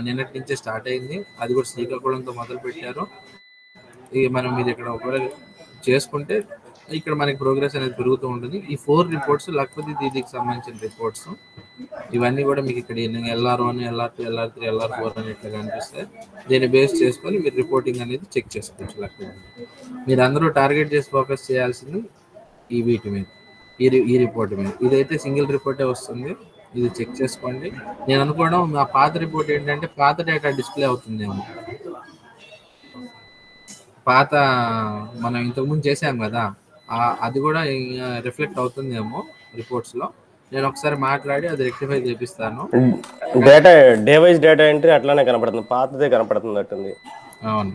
నిన్నటి నుంచే స్టార్ట్ అయింది. అది కూడా శ్రీకాకుళంతో మొదలు పెట్టారు. ఇక మనం మీరు ఇక్కడ ఒకవేళ చేసుకుంటే ఇక్కడ మనకి ప్రోగ్రెస్ అనేది పెరుగుతూ ఉంటుంది. ఈ 4 రిపోర్ట్స్ లక్పతి దీదీకి సంబంధించిన రిపోర్ట్స్. ఇవన్నీ కూడా మీకు ఇక్కడ LR1, LR2, LR3, LR4 అని ఇట్లా కనిపిస్తాయి. దీన్ని బేస్ చేసుకొని మీరు రిపోర్టింగ్ అనేది చెక్ చేసుకోవచ్చు. లక్పతి మీరు అందరూ టార్గెట్ చేసి ఫోకస్ చేయాల్సింది ఈ వీటి మీద, ఈ రిపోర్ట్ మీద. ఇదైతే సింగిల్ రిపోర్టే వస్తుంది, ఇది చెక్ చేసుకోండి. నేను అనుకోవడం మా పాత రిపోర్ట్ ఏంటంటే పాత డేటా డిస్ప్లే అవుతుందేమో, పాత మనం ఇంతకుముందు చేసాం కదా అది కూడా రిఫ్లెక్ట్ అవుతుందేమో రిపోర్ట్స్లో. నేను ఒకసారి మాట్లాడి అది రెక్టిఫై చేపిస్తాను. Data day wise data entry అట్లానే కనపడుతుంది, పాతదే కనపడుతున్నట్టుంది. అవును,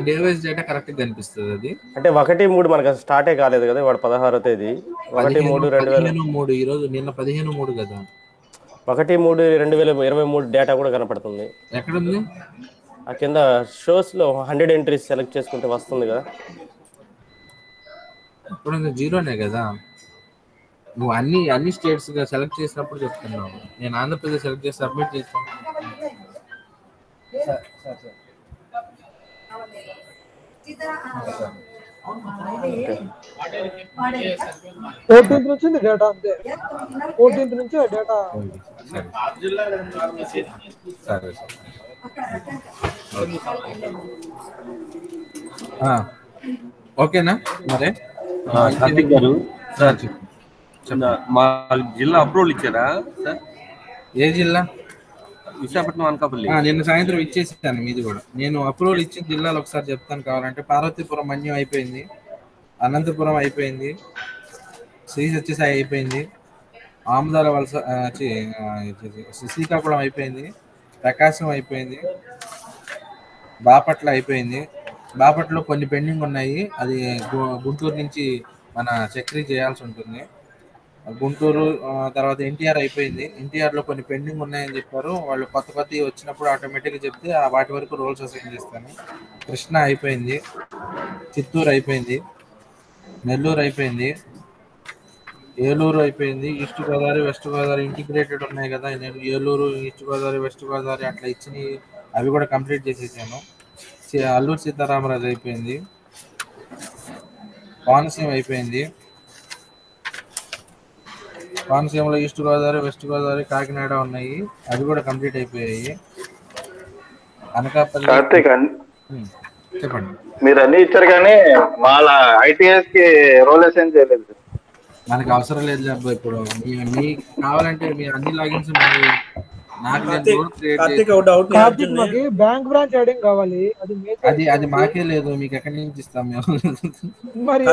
డే వైజ్ డేటా కరెక్ట్ గా కనిపిస్తుంది. అది అంటే 1-3 మనకు స్టార్టే కాలేదు కదా, వాడు 16వ తేదీ 1-3-2023. ఈ రోజు నిన్న 15-3 కదా, 1-3-2023 డేటా కూడా కనపడుతుంది. ఎక్కడుంది? ఆ కింద షోస్ లో 100 ఎంట్రీస్ సెలెక్ట్ చేసుకుంటే వస్తుంది కదా. ఇప్పుడు జీరోనే కదా, నువ్వు అన్ని స్టేట్స్ గా సెలెక్ట్ చేసినప్పుడు చెప్తున్నావు. నేను ఆంధ్రప్రదేశ్ సెలెక్ట్ చేసి సబ్మిట్ చేస్తాను. 14th నుంచి డేటా అంతే 14th నుంచి డేటా సరే ఓకేనా మరి కార్తిక్ గారు సార్ మా జిల్లా అప్రూవల్ ఇచ్చారా సార్? ఏ జిల్లా? విశాఖపట్నం, అనకాపల్లి. నిన్న సాయంత్రం ఇచ్చేసాను మీది కూడా. నేను అప్రూవల్ ఇచ్చిన జిల్లాలు ఒకసారి చెప్తాను కావాలంటే. పార్వతీపురం మన్యం అయిపోయింది, అనంతపురం అయిపోయింది, శ్రీ సత్యసాయి అయిపోయింది, ఆముదాల వలస శ్రీకాకుళం అయిపోయింది, ప్రకాశం అయిపోయింది, బాపట్ల అయిపోయింది. బాపట్లలో కొన్ని పెండింగ్ ఉన్నాయి, అది గుంటూరు నుంచి మన చక్రీ చేయాల్సి ఉంటుంది. గుంటూరు తర్వాత ఎన్టీఆర్ అయిపోయింది. ఎన్టీఆర్లో కొన్ని పెండింగ్ ఉన్నాయని చెప్పారు వాళ్ళు. కొత్త వచ్చినప్పుడు ఆటోమేటిక్గా చెప్తే వాటి వరకు రోల్స్ అసైన్ చేస్తాను. కృష్ణా అయిపోయింది, చిత్తూరు అయిపోయింది, నెల్లూరు అయిపోయింది, ఏలూరు అయిపోయింది, east Godavari west Godavari integrated ఉన్నాయి కదా, నేను ఏలూరు ఈస్ట్ గోదావరి వెస్ట్ గోదావరి అట్లా ఇచ్చినవి అవి కూడా కంప్లీట్ చేసేసాను. అల్లూరు సీతారామరాజు అయిపోయింది, కోనసీమ అయిపోయింది, కోనసీమలో ఈస్ట్ గోదావరి వెస్ట్ గోదావరి కాకినాడ ఉన్నాయి, అవి కూడా కంప్లీట్ అయిపోయాయి. అనకాపల్లి. చెప్పండి. మీరు అన్ని ఇచ్చారు కానీ వాళ్ళ ఐటీఎస్ కి రోల్ అసైన్ చేయలేదు. మనకు అవసరం లేదు అబ్బా. ఇప్పుడు మీకు కావాలంటే మీ అన్ని లాగిన్స్ బ్యాంక్ బ్రాంచ్ ఐడి కావాలి, అది మాకే లేదు, మీకు ఎక్కడి నుంచి ఇస్తాం మేము. మరి